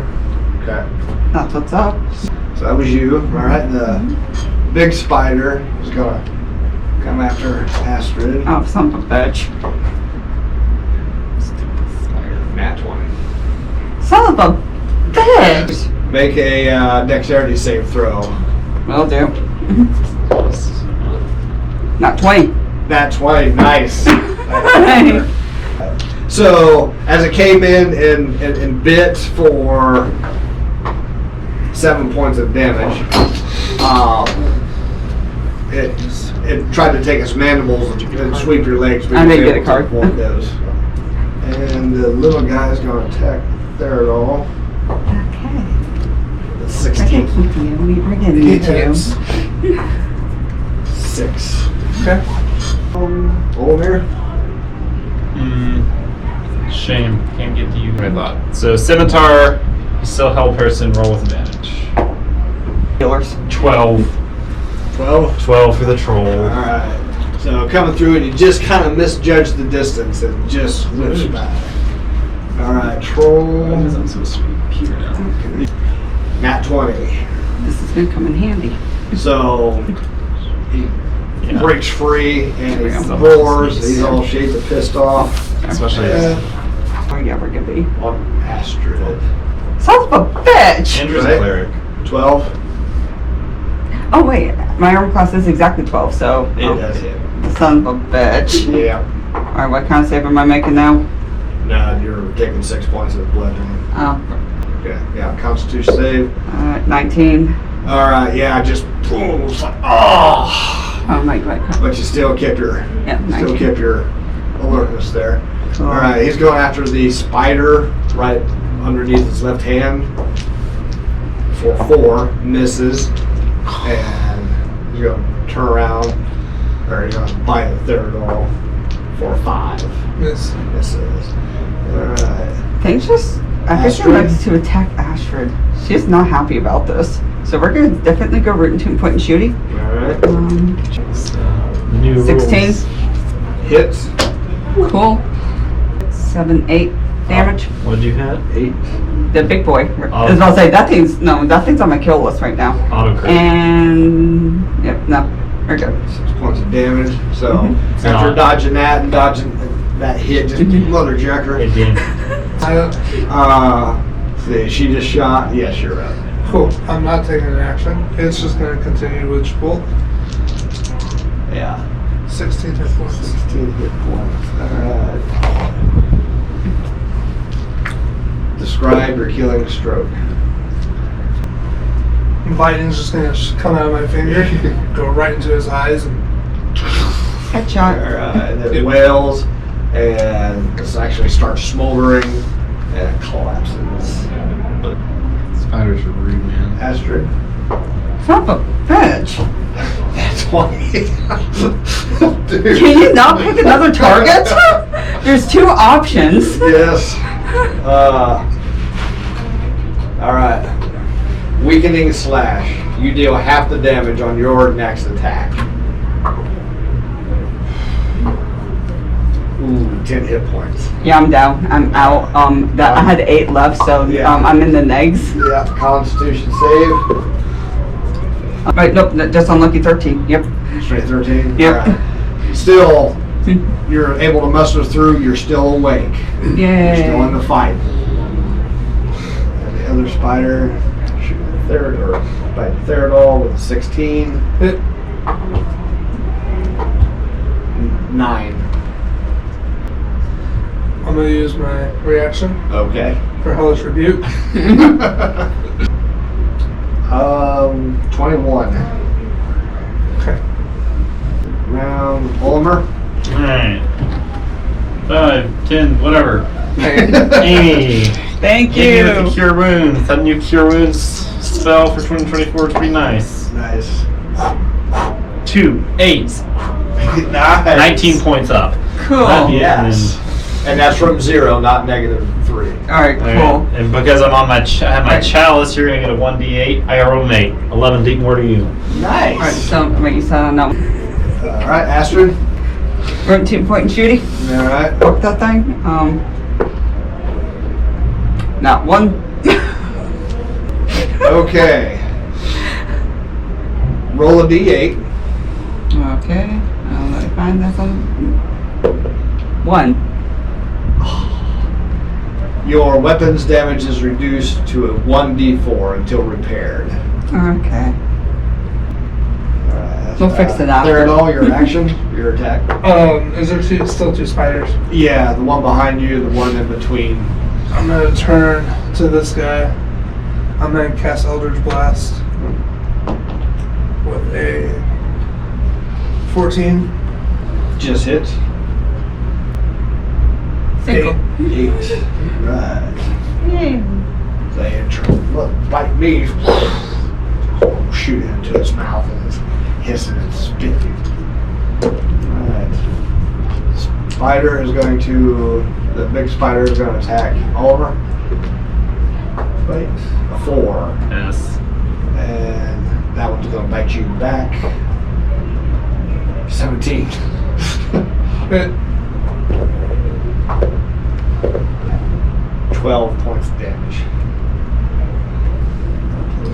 Okay. That's what's up. So that was you. All right. The big spider is gonna come after Astrid. Oh, son of a bitch. Nat 20. Son of a bitch. Make a dexterity save throw. Will do. Not 20. Nat 20. Nice. So as it came in and bit for 7 points of damage, it tried to take its mandibles and sweep your legs. But I you didn't was get a able to card. avoid those. And the little guy is going to attack Therodol. Okay. The We're 16. getting you. We're getting He you too. hits. 6. Okay. Olmir. Shame. Can't get to you. I thought. So Scimitar, still held person, roll with advantage. Healers. 12. 12. 12 for the troll. Alright. So coming through, and you just kind of misjudged the distance and just whips back. Alright, troll. I'm so sweet here now. Nat 20. This is going to come in handy. So he Yeah. breaks free and he Yeah. roars. He's all shaped and pissed off Especially Oh, yeah, we're going to be. on Astrid. Son of a bitch! Andrew's Right. a cleric. 12. Oh, wait. My armor class is exactly 12, so. It does hit. Son of a bitch. Yeah. Alright, what kind of save am I making now? No, you're taking 6 points of bludgeoning. Oh. Okay, yeah, Constitution save. 19. All right, yeah, just boom. It's like, oh, Oh my god. but you still kept your Yeah, alertness there. Cool. All right, he's going after the spider right underneath his left hand for 4, misses, and he's going to turn around, or he's going to bite the third roll for 5, Miss. misses. All right. Things just. I think she Astrid? likes to attack Astrid. She's not happy about this. So we're gonna definitely go root and point and shooty. All right. New 16. rules. Hits. Cool. 7, 8 damage. What'd you hit? 8. The big boy. I was about to say that thing's on my kill list right now. Auto crit. And yep, no, we're good. 6 points of damage. So after Not- dodging that and dodging that hit, just mother jacker. It did. See, she just shot. Yes, you're right. Cool. I'm not taking an action. It's just going to continue with bolt. Yeah. 16 hit points. 16 hit points. Alright. Describe your killing stroke. Lightning's just going to come out of my finger, go right into his eyes, and Headshot. Alright, and it wails, and this actually starts smoldering, and it collapses. Spiders are rude, man. Astrid. Son of a bitch. That's why. Dude. Can you not pick another target? There's 2 options. Yes. Alright. Weakening slash. You deal half the damage on your next attack. Ooh, 10 hit points. Yeah, I'm down. I'm out. I had 8 left, so Yeah. I'm in the negs. Yeah, Constitution save. Right, nope, just unlucky 13. Yep. Straight 13. Yep. Alright. Still, you're able to muster through. You're still awake. You're still in Yay. the fight. And the other spider, shoot the third, or bite the third all with a 16. hit. 9. I'm going to use my reaction Okay. for Hellish Rebuke. 21. Okay. Round Ulmer. Alright. 5, 10, whatever. Hey. Amy. Thank Hit me with the you. Cure Wounds. That new Cure Wounds spell for 2024 is pretty nice. Nice. 2, 8. Nice. 19 points up. Cool. Yes. And that's from 0, not -3. Alright, Alright, cool. and because I'm on my I have my chalice, you're gonna get a 1d8. I got rolled an 8. 11 deep more to you. Nice. Alright, so wait, you said no. Alright, Astrid. Root and point and shooty. Alright. Fuck that thing. Not 1. Okay. Roll a d8. Okay. Let me find that one. 1. Your weapon's damage is reduced to a 1d4 until repaired. Okay. Alright, We'll fix it after. Third all, your action, your attack. Is there still 2 spiders? Yeah, the one behind you, the one in between. I'm going to turn to this guy. I'm going to cast Eldritch Blast with a 14. Just hits. Single. 8. Right. Yay. They look, bite me. Shoot into its mouth and it's hissing and spitting. Alright. Spider is going to, the big spider is going to attack Oliver. Wait, a 4. Yes. And that one's going to bite you back. 17. Hit. 12 points of damage.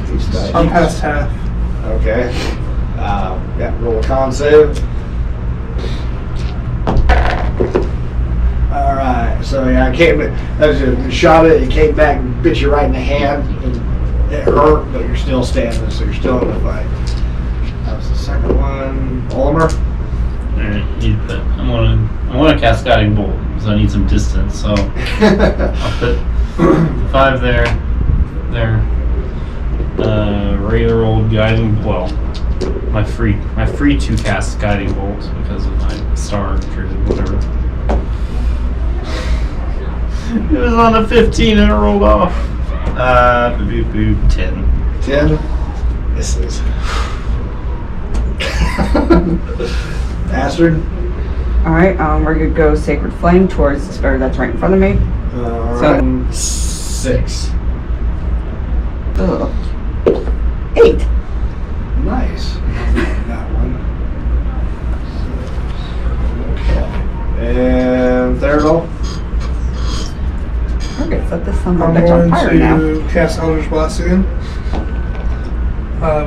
These dice. I'm past half. Okay. Yeah, roll a con save. Alright, so yeah, as you shot it, it came back and bit you right in the hand. And it hurt, but you're still standing, so you're still in the fight. That was the second one. Oliver? Alright, I want to cast Guiding Bolt, because I need some distance, so I'll put 5 there. there. Regular old guiding. Well, my free to cast guiding bolts because of my star trigger, whatever. It was on a 15 and it rolled off. 10. 10. Misses. Bastard. Alright, we're gonna go Sacred Flame towards the spider that's right in front of me. Alright. 6. Ugh. 8. Nice. That one. Okay. And Theodore. Okay, set this son of a I'm bitch on going fire now. to cast Eldritch Blast again.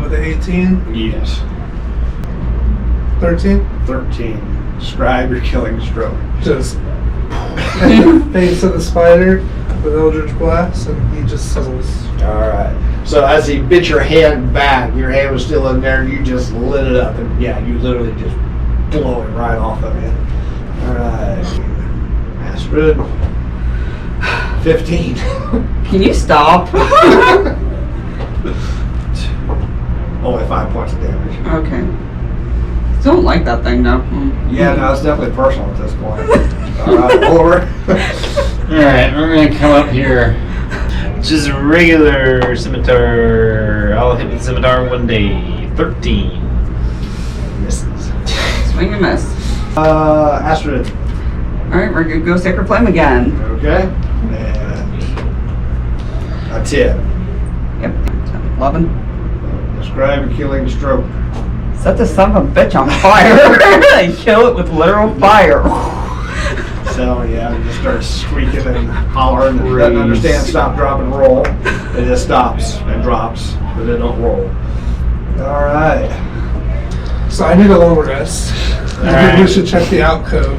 With the 18, Yes. 13. 13. Describe your killing stroke. Just face of the spider with Eldritch Blast, and he just sizzles. Alright. So as he bit your hand back, your hand was still in there, and you just lit it up, and yeah, you literally just blow it right off of you. Alright. Astrid. 15. Can you stop? Only 5 points of damage. Okay. Don't like that thing though. Yeah, no, it's definitely personal at this point. Alright, over. Alright, we're gonna come up here. Just a regular scimitar. I'll hit with scimitar 1 day. 13. Misses. Swing and miss. Astrid. Alright, we're gonna go Sacred Flame again. Okay. And a 10. Yep. 11. Describe your killing stroke. Set this son of a bitch on fire and kill it with literal fire. So yeah, it just starts squeaking and hollering and doesn't understand stop, drop, and roll. It just stops and drops, but it don't roll. Alright. So I need a long rest. I think Alright. we should check the alcove.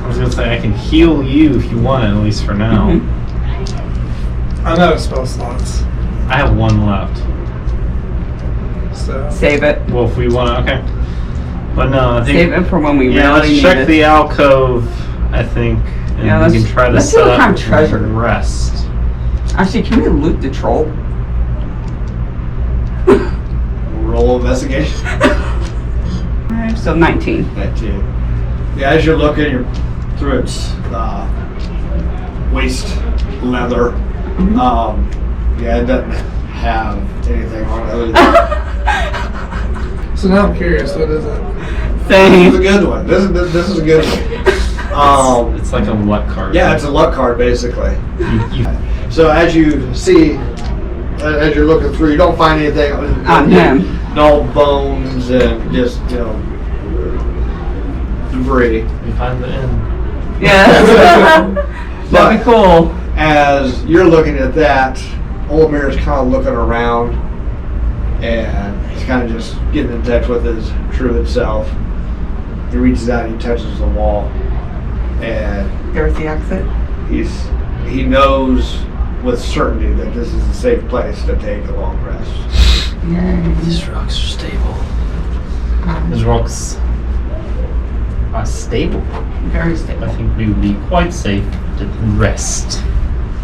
I was gonna say I can heal you if you want it, at least for now. I'm out of spell slots. I have 1 left. So Save it. Well, if we want to, okay. But no, I think. Save it for when we Yeah, really let's need check it. the alcove, I think, and Yeah, we let's- can try to let's see set what up kind of treasure. and rest. Actually, can we loot the troll? Roll investigation. Alright, so 19. That too. Yeah, as you're looking, you're through its waist leather. Yeah, it doesn't have anything on it other than So now I'm curious, what is it? This is a Thanks. good one. This is a good one. It's like a luck card. Yeah, it's a luck card basically. You, So as you see, as you're looking through, you don't find anything On him. No bones and just debris. you find the end. Yes. That'd be cool. As you're looking at that, Olamir's kind of looking around, and he's kind of just getting in touch with his true self. He reaches out and he touches the wall, and There's the exit. he knows with certainty that this is a safe place to take a long rest. Yay. These rocks are stable. These rocks are stable. Very I stable. think we would be quite safe to rest,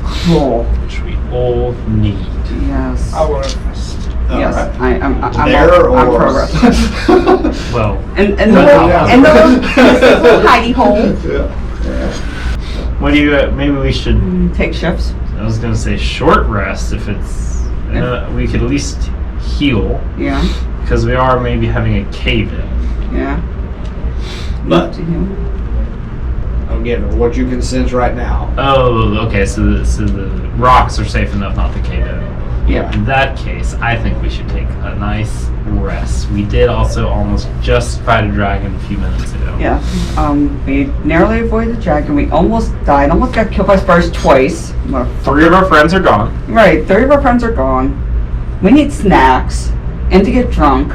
Cool. which we all need. Yes. I want to rest. Yes. Alright. I'm There I'm or pro rest. Well, And the Yeah. little hidey hole. Yeah. what do you? Maybe we should. Take shifts. I was gonna say short rest if it's. We could at least heal Yeah. because we are maybe having a cave in. Yeah. But To him. again, what you can sense right now. Oh, okay. So the rocks are safe enough not to cave in. Yeah. In that case, I think we should take a nice rest. We did also almost just fight a dragon a few minutes ago. Yeah. We narrowly avoided the dragon. We almost died. Almost got killed by spiders twice. 3 of our friends are gone. Right. 3 of our friends are gone. We need snacks and to get drunk.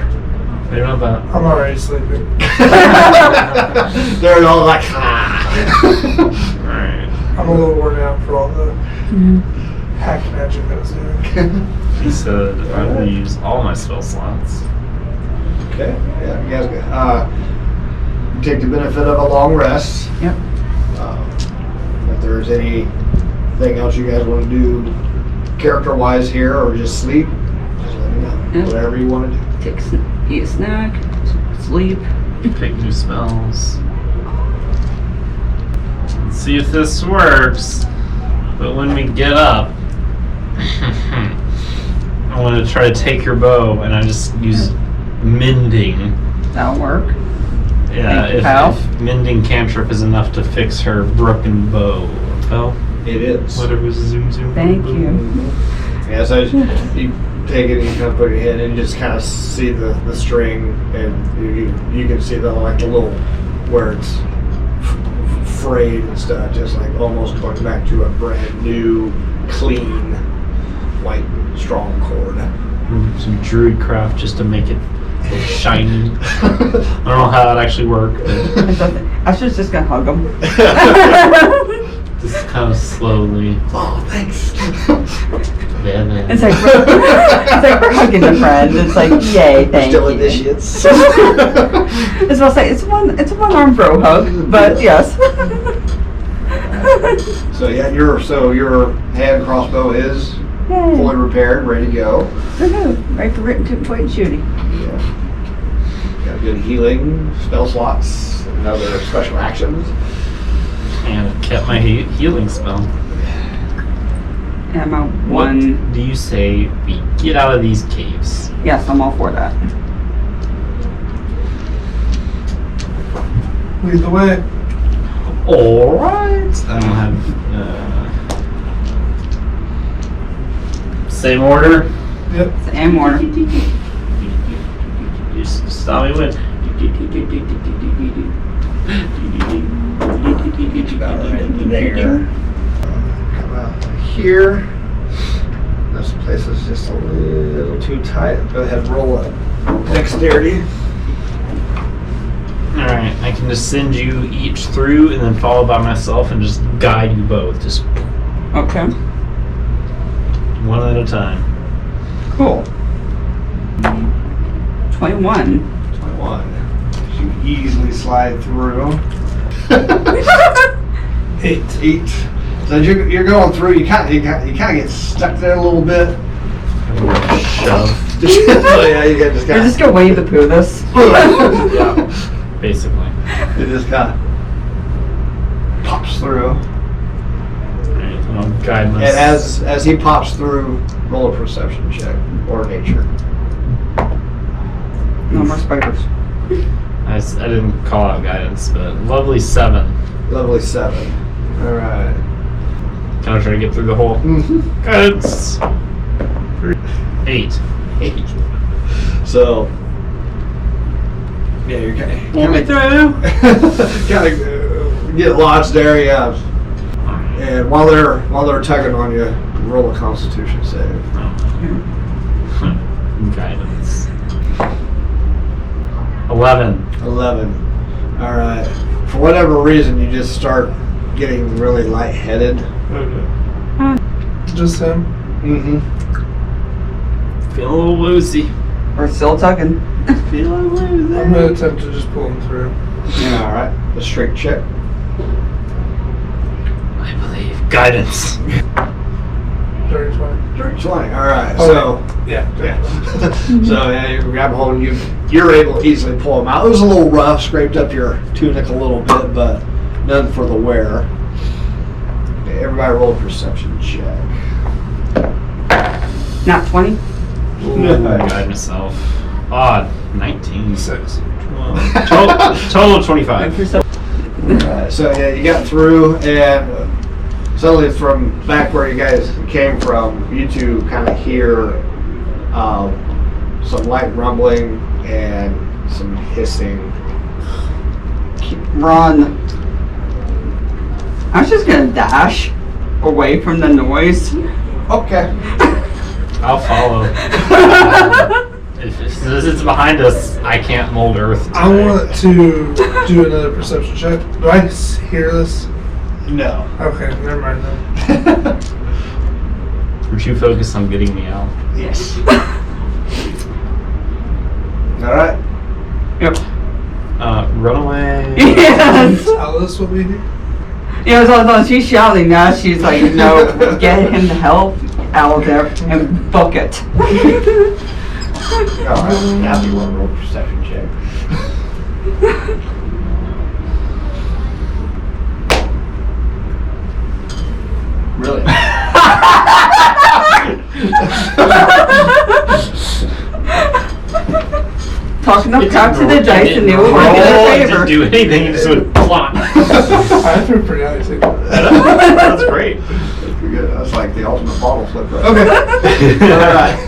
They don't know that. I'm already sleeping. They're all like, Alright. I'm a little worn out for all the hack magic I was doing. He said I will use all my spell slots. Okay, yeah, you guys take the benefit of a long rest. Yep. If there's anything else you guys want to do character-wise here, or just sleep, just let me know. Yep. Whatever you want to do. Eat a snack, sleep. Pick new spells. Let's see if this works. But when we get up, I want to try to take your bow, and I just use mending. That'll work. Yeah, Thank you, pal. if mending cantrip is enough to fix her broken bow. Oh, It is. whatever. Zoom. Thank you. Yeah, so you take it and you kind of put your hand and you just kind of see the string, and you can see the little where it's frayed and stuff, just like almost going back to a brand new, clean, white, strong cord. Some druid craft just to make it shiny. I don't know how that actually worked, but I was just gonna hug him. just kind of slowly. Oh, thanks. It's like we're hugging a friend. It's like, yay, thank Still you. initiates. It's about to say it's a one-arm bro hug, but yes. So yeah, your hand crossbow is Yay. fully repaired, ready to go. Woohoo. Right for written point and shooting. Yeah. Got good healing spell slots and other special actions. And I kept my healing spell. And my What one. do you say we get out of these caves? Yes, I'm all for that. Lead the way. Alright. I don't have same order. Yep. And more. Just stop me when. About right there. Come out here. This place is just a little too tight. Go ahead and roll up. Dexterity. Alright, I can just send you each through and then follow by myself and just guide you both. Just Okay. one at a time. Cool. 21. 21. You easily slide through. 8. So as you're going through, you kind of get stuck there a little bit. Shove. So yeah, you just We're just gonna wave the poo this. yeah. Basically. It just kind of pops through. Alright, I'll guide And myself. as he pops through, roll a perception check or nature. No more spiders. I didn't call out guidance, but lovely 7. Lovely 7. All right. Can I try to get through the hole? Guidance. 8. 8. So yeah, you're kind of get lodged there, yeah. And while they're tugging on you, roll a Constitution save. Guidance. 11. 11. All right. For whatever reason, you just start getting really lightheaded. Just him. Mm-hmm. Feel a little woozy. We're still tugging. Feeling woozy. I'm gonna attempt to just pull him through. All right. The strength check. I believe. Guidance. Dirty 20. Dirty 20. All right. Oh, So Yeah. yeah. So yeah, you grab a hold and you're able to easily pull them out. It was a little rough, scraped up your tunic a little bit, but none for the wear. Okay, everybody roll a perception check. Not 20. Guide myself. Odd. 19. 6. Total 25. Alright, so yeah, you got through, and suddenly from back where you guys came from, you two kind of hear some light rumbling and some hissing. Run. I was just gonna dash away from the noise. Okay. I'll follow. If it's behind us, I can't mold earth. I want to do another perception check. Do I hear this? No. Okay, never mind then. We're too focused on getting me out. Yes. Alright. Yep. Run away. Yes. Tell us what we do. Yeah, so she's shouting now. She's like, no, get him the help. out of there and book it. Alright, now you want to roll a perception check. Really? Talk enough crap to the dice and they will work in Roll, their it favor. didn't do anything, it just went plop. I threw pretty high too. That's great. That's pretty good. That's like the ultimate bottle flip, right? Okay. Alright.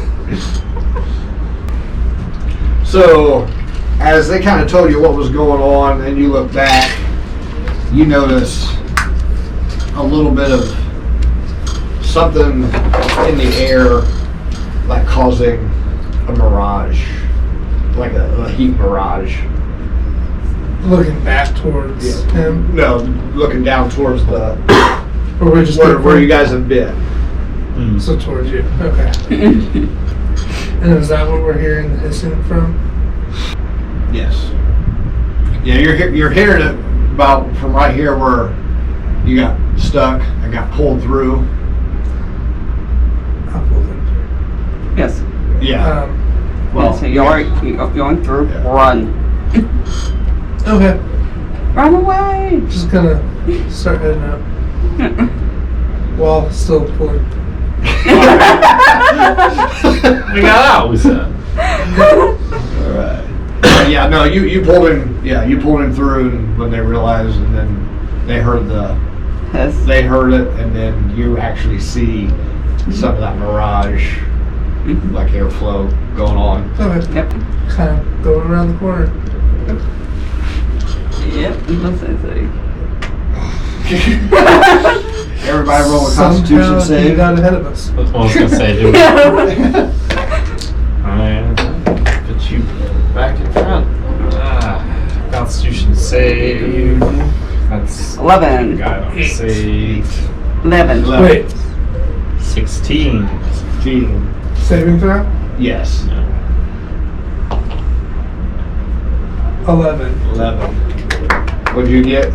So, as they kind of told you what was going on and you look back, you notice a little bit of something in the air, like causing a mirage, like a heat mirage. Looking back towards him. No, looking down towards the Or we're just where you guys have been. So towards you. Okay. And is that what we're hearing the hissing from? Yes. Yeah, you're hearing it about from right here where you got stuck and got pulled through. I'll pull them through. Yes. Yeah. Well, so you're going through. Yeah. Run. Okay. Run away. Just gonna start heading out. While still pulling. We got out, we said. Alright. Yeah, no, you pulled him. Yeah, you pulled him through, and when they realized, and then they heard Yes. they heard it, and then you actually see some of that mirage, like airflow going on. Okay. Yep. Kind of going around the corner. Yep. Everybody roll a Constitution Somehow save. you got ahead of us. That's what I was gonna say, dude. Alright, put you back in front. Constitution save. That's 11. guy on save. 11. Wait. 16. 15. Saving throw? Yes. 11. 11. What'd you get?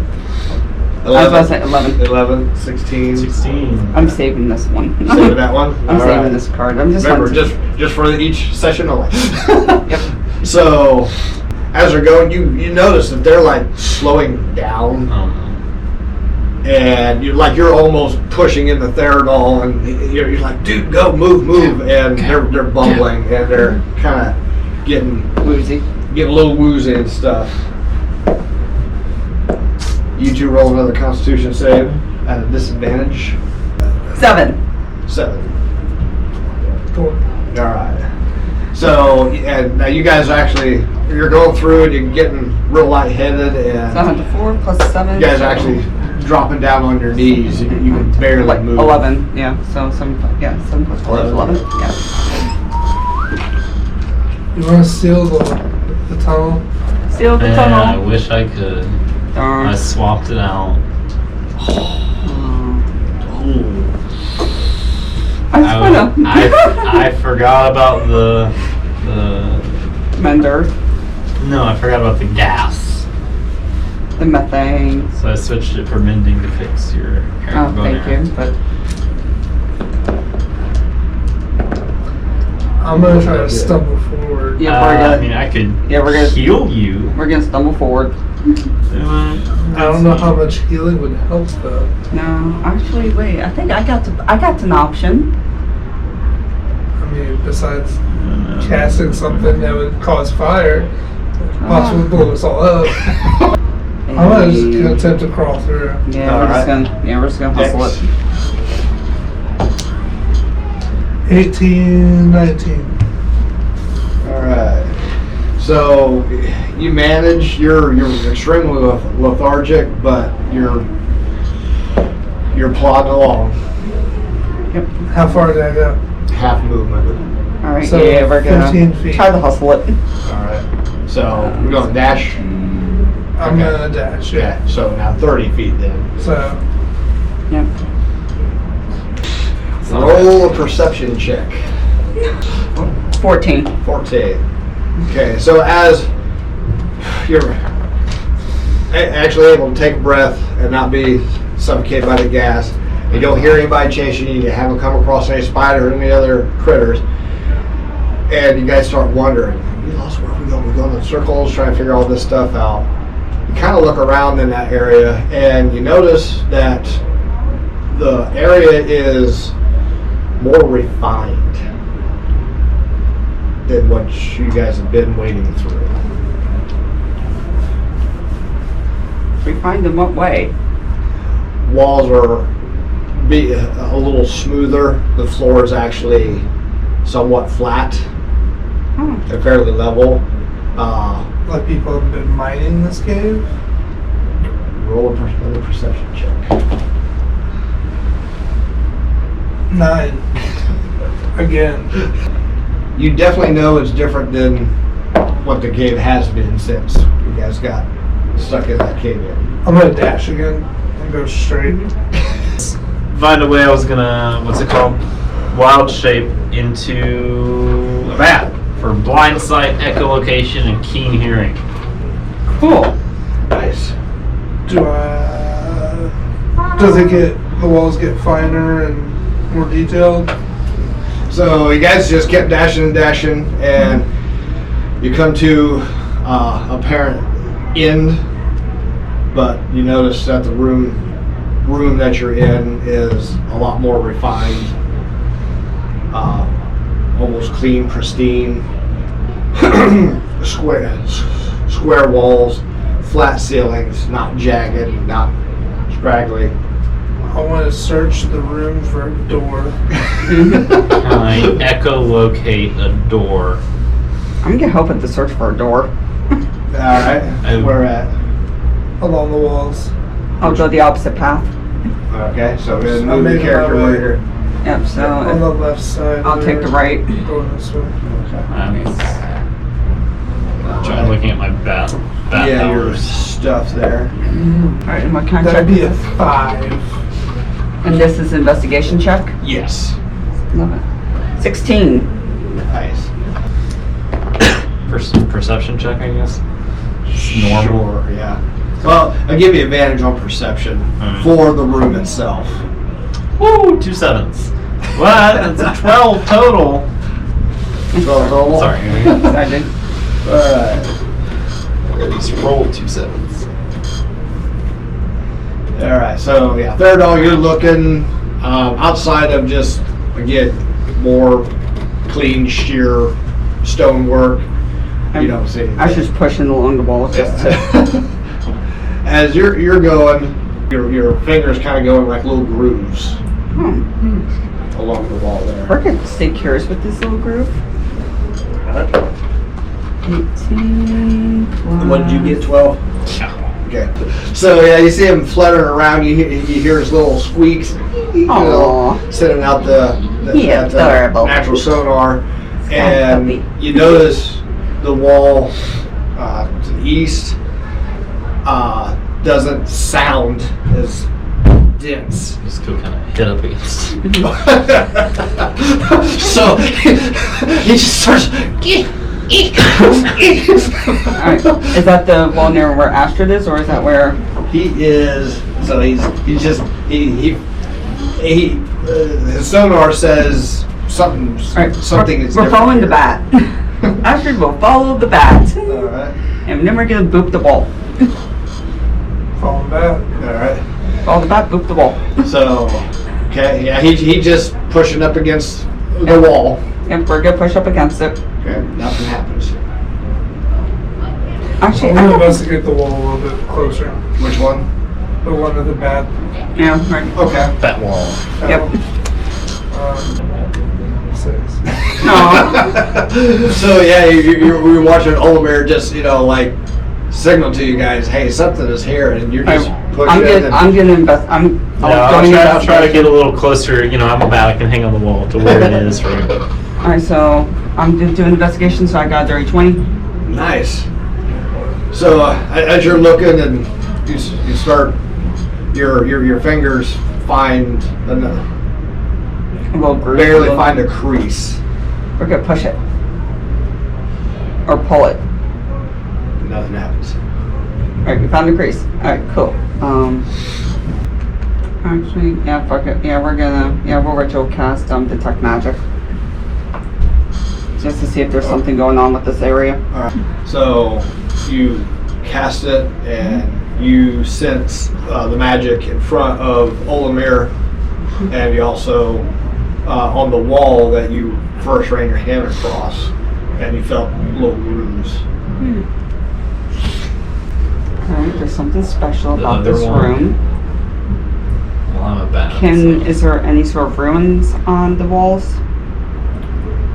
I was about to say 11. 11, 16. 16. I'm saving this one. Saving that one? I'm All saving right. this card. I'm just Remember, hunting. just for each session only. Yep. So, as they're going, you notice that they're like slowing down, and you're almost pushing in the Theranol, and you're like, dude, go, move, and they're bumbling, and they're kind of getting Woozy. a little woozy and stuff. You two roll another Constitution save at a disadvantage. 7. 7. Cool. All right. So, and now you guys you're going through and you're getting real lightheaded, and So 104 plus 7. you guys are actually dropping down on your knees. You can barely like move. 11. Yeah. So 7. Yeah. 7 plus 4 is 11. Yeah. You want to seal the tunnel? Seal the Man, I tunnel. wish I could. Darn. I swapped it out. I forgot about the Mender. no, I forgot about the gas. The methane. So I switched it for mending to fix your hair. Oh, thank you. But I'm gonna try to stumble forward. yeah, we're gonna. I mean, I could we're gonna heal you. We're gonna stumble forward. I don't know how much healing would help though. No, actually, wait. I think I got an option. I mean, besides casting something that would cause fire, possibly blow us all up. I'm gonna just gonna attempt to crawl through. Yeah, we're just gonna hustle it. 18, 19. All right. So you manage. You're extremely lethargic, but you're plodding along. Yep. How far did I go? Half movement. All right. So, yeah, we're gonna 15 feet. try to hustle it. All right. So we're going dash. I'm gonna dash. Yeah. Okay. So now 30 feet then. So Yep. Roll a perception check. 14. 14. Okay, so as you're actually able to take a breath and not be suffocated by the gas, You don't hear anybody chasing you. You haven't come across any spiders or any other critters. And you guys start wondering, we lost where we going? We're going in circles, trying to figure all this stuff out. You kind of look around in that area, and you notice that the area is more refined than what you guys have been wading through. Refined in what way? Walls are a little smoother. The floor is actually somewhat flat and fairly level. Like people have been mining this cave? Roll another perception check. 9. Again. You definitely know it's different than what the cave has been since you guys got stuck in that cave in. I'm gonna dash again and go straight. Find a way I was gonna, what's it called? Wild shape into a bat for blind sight, echolocation, and keen hearing. Cool. Nice. Does it get, the walls get finer and more detailed? So you guys just kept dashing and dashing, and you come to apparent end, but you notice that the room that you're in is a lot more refined, almost clean, pristine, square walls, flat ceilings, not jagged, not scraggly. I want to search the room for a door. Can I echolocate a door? I'm gonna help with the search for a door. Alright, where at? Along the walls. I'll go the opposite path. Okay, so I'm going to I'm move the making character my way. later. Yep, so On the left side. I'll take the right. Going this way. I'm trying looking at my bat Yeah, your powers. stuff there. Alright, and what kind of That'd check? be a 5. And this is investigation check? Yes. Love it. 16. Nice. Perception check, I guess. Normal. Sure, yeah. Well, I'll give you advantage on perception for the room itself. Woo! 2 7s. What? That's a 12 total. 12 total? Sorry. I did. Alright. At least roll 2 7s. Alright, so yeah, third all you're looking outside of just, again, more clean, sheer stonework. You don't see anything. I was just pushing along the wall just to... As you're going, your fingers kind of going like little grooves along the wall there. We're gonna stay curious with this little groove. 18, 12. What did you get, 12? Yeah. Okay. So yeah, you see him fluttering around. You hear his little squeaks, Aw. sending out the Yeah, adorable. natural sonar, Sky and puppy. you notice the wall to the east doesn't sound as dense. Just go kind of hit up against. So he just starts. Alright, is that the wall near where Astrid is, or is that where... He is. So he's just his sonar says something. Alright, Something is we're different following here. the bat. Astrid will follow the bat. All right. And then we're gonna boop the wall. Falling back. All right. Follow the bat, boop the wall. So, okay, yeah, he just pushing up against the wall. And we're gonna push up against it. Okay, nothing happens. Actually, I'm gonna investigate the wall a little bit closer. Which one? The one at the back. yeah, right. Okay. Bat wall. Yep. 6. Aw. So yeah, you're watching Olimir just like signal to you guys, hey, something is here, and you're just pushing it. I'm gonna invest. I'll I'll try to get a little closer. I'm a bat. I can hang on the wall to where it is. Right. All right, so I'm doing investigation. So I got dirty 20. Nice. So as you're looking and you start, your fingers find A little groove. barely find a crease. We're gonna push it or pull it. Nothing happens. All right, we found the crease. All right, cool. All Actually, yeah, fuck it. Yeah, we'll ritual cast detect magic. Just to see if there's something going on with this area. Alright. So you cast it and you sense the magic in front of Olimir, and you also on the wall that you first ran your hand across, and you felt little grooves. Alright, there's something special about Another this one. room. Well, I'm about. Is there any sort of ruins on the walls?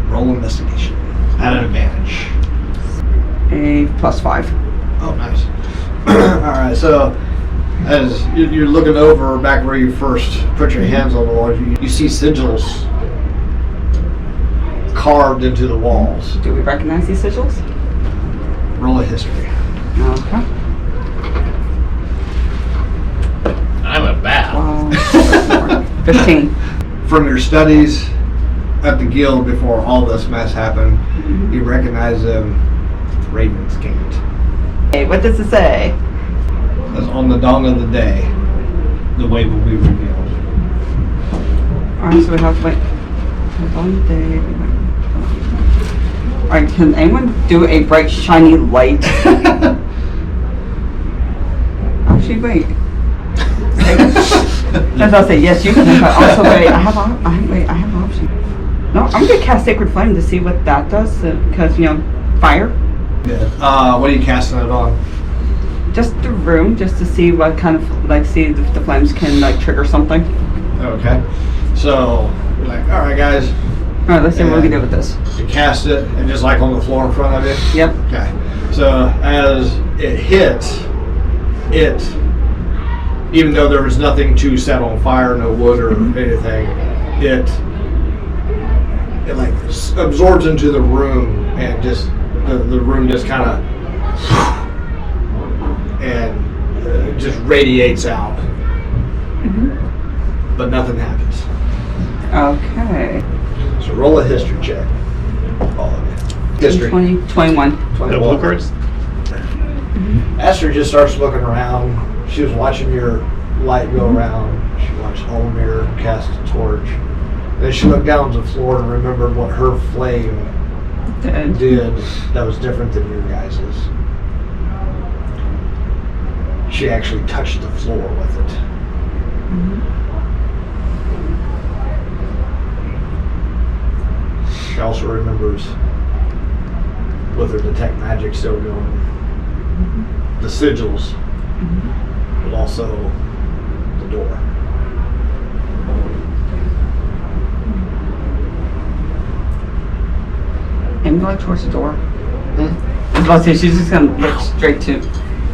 Roll investigation at an advantage. A +5. Oh, nice. Alright, so as you're looking over back where you first put your hands on the walls, you see sigils carved into the walls. Do we recognize these sigils? Roll a history. Okay. I'm a bat. 15. From your studies at the guild before all this mess happened, you recognize them. Raven's Gate. Hey, what does it say? As on the dawn of the day, the way will be revealed. Alright, so we have to wait. One day. Alright, can anyone do a bright, shiny light? Actually, wait. As I'll say, yes, you can. But also, wait, I have an option. No, I'm gonna cast Sacred Flame to see what that does, because fire. Yeah. What are you casting it on? Just the room, just to see what kind of see if the flames can trigger something. Okay. So you're like, all right, guys. All right, let's see what we can do with this. You cast it, and just like on the floor in front of you. Yep. Okay. So as it hits, even though there was nothing to set on fire, no wood or anything, it absorbs into the room, and just the room just kind of and just radiates out, but nothing happens. Okay. So roll a history check, all of you. History. 20, 21. No blue cards? Esther just starts looking around. She was watching your light go around. She watched Olimir cast a torch. Then she looked down to the floor and remembered what her flame did that was different than your guys's. She actually touched the floor with it. She also remembers with her detect magic still going, the sigils, but also the door. Aim like towards the door. I was about to say, she's just gonna look straight to,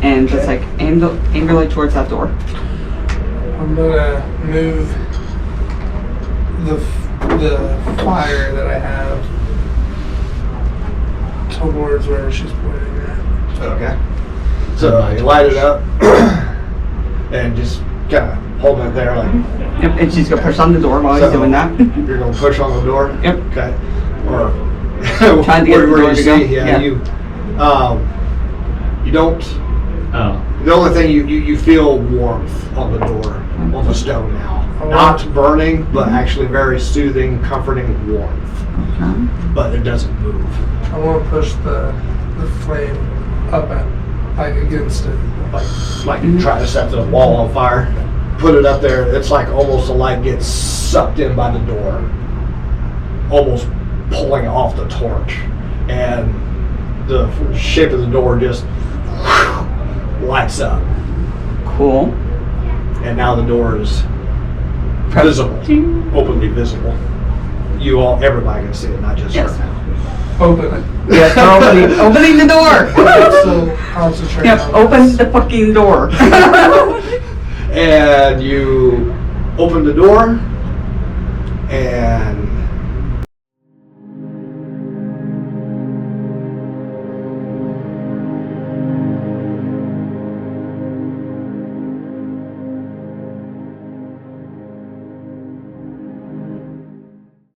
and just aim your light towards that door. I'm gonna move the fire that I have towards where she's pointing at. Okay. So you light it up and just kind of holding it there like. Yep, and she's gonna push on the door while he's doing that. You're gonna push on the door? Yep. Okay. Or Trying to get the door you to go. see, yeah, you don't. Oh. The only thing you feel warmth on the door, on the stone now. Not burning, but actually very soothing, comforting warmth. Okay. But it doesn't move. I want to push the flame up against it. Like you try to set the wall on fire, put it up there. It's like almost the light gets sucked in by the door, almost pulling off the torch, and the shape of the door just lights up. Cool. And now the door is visible, openly visible. Everybody can see it, not just Yes. her now. Open it. Yes, we're opening the door. So concentrate Yep, on open this. the fucking door. And you open the door, and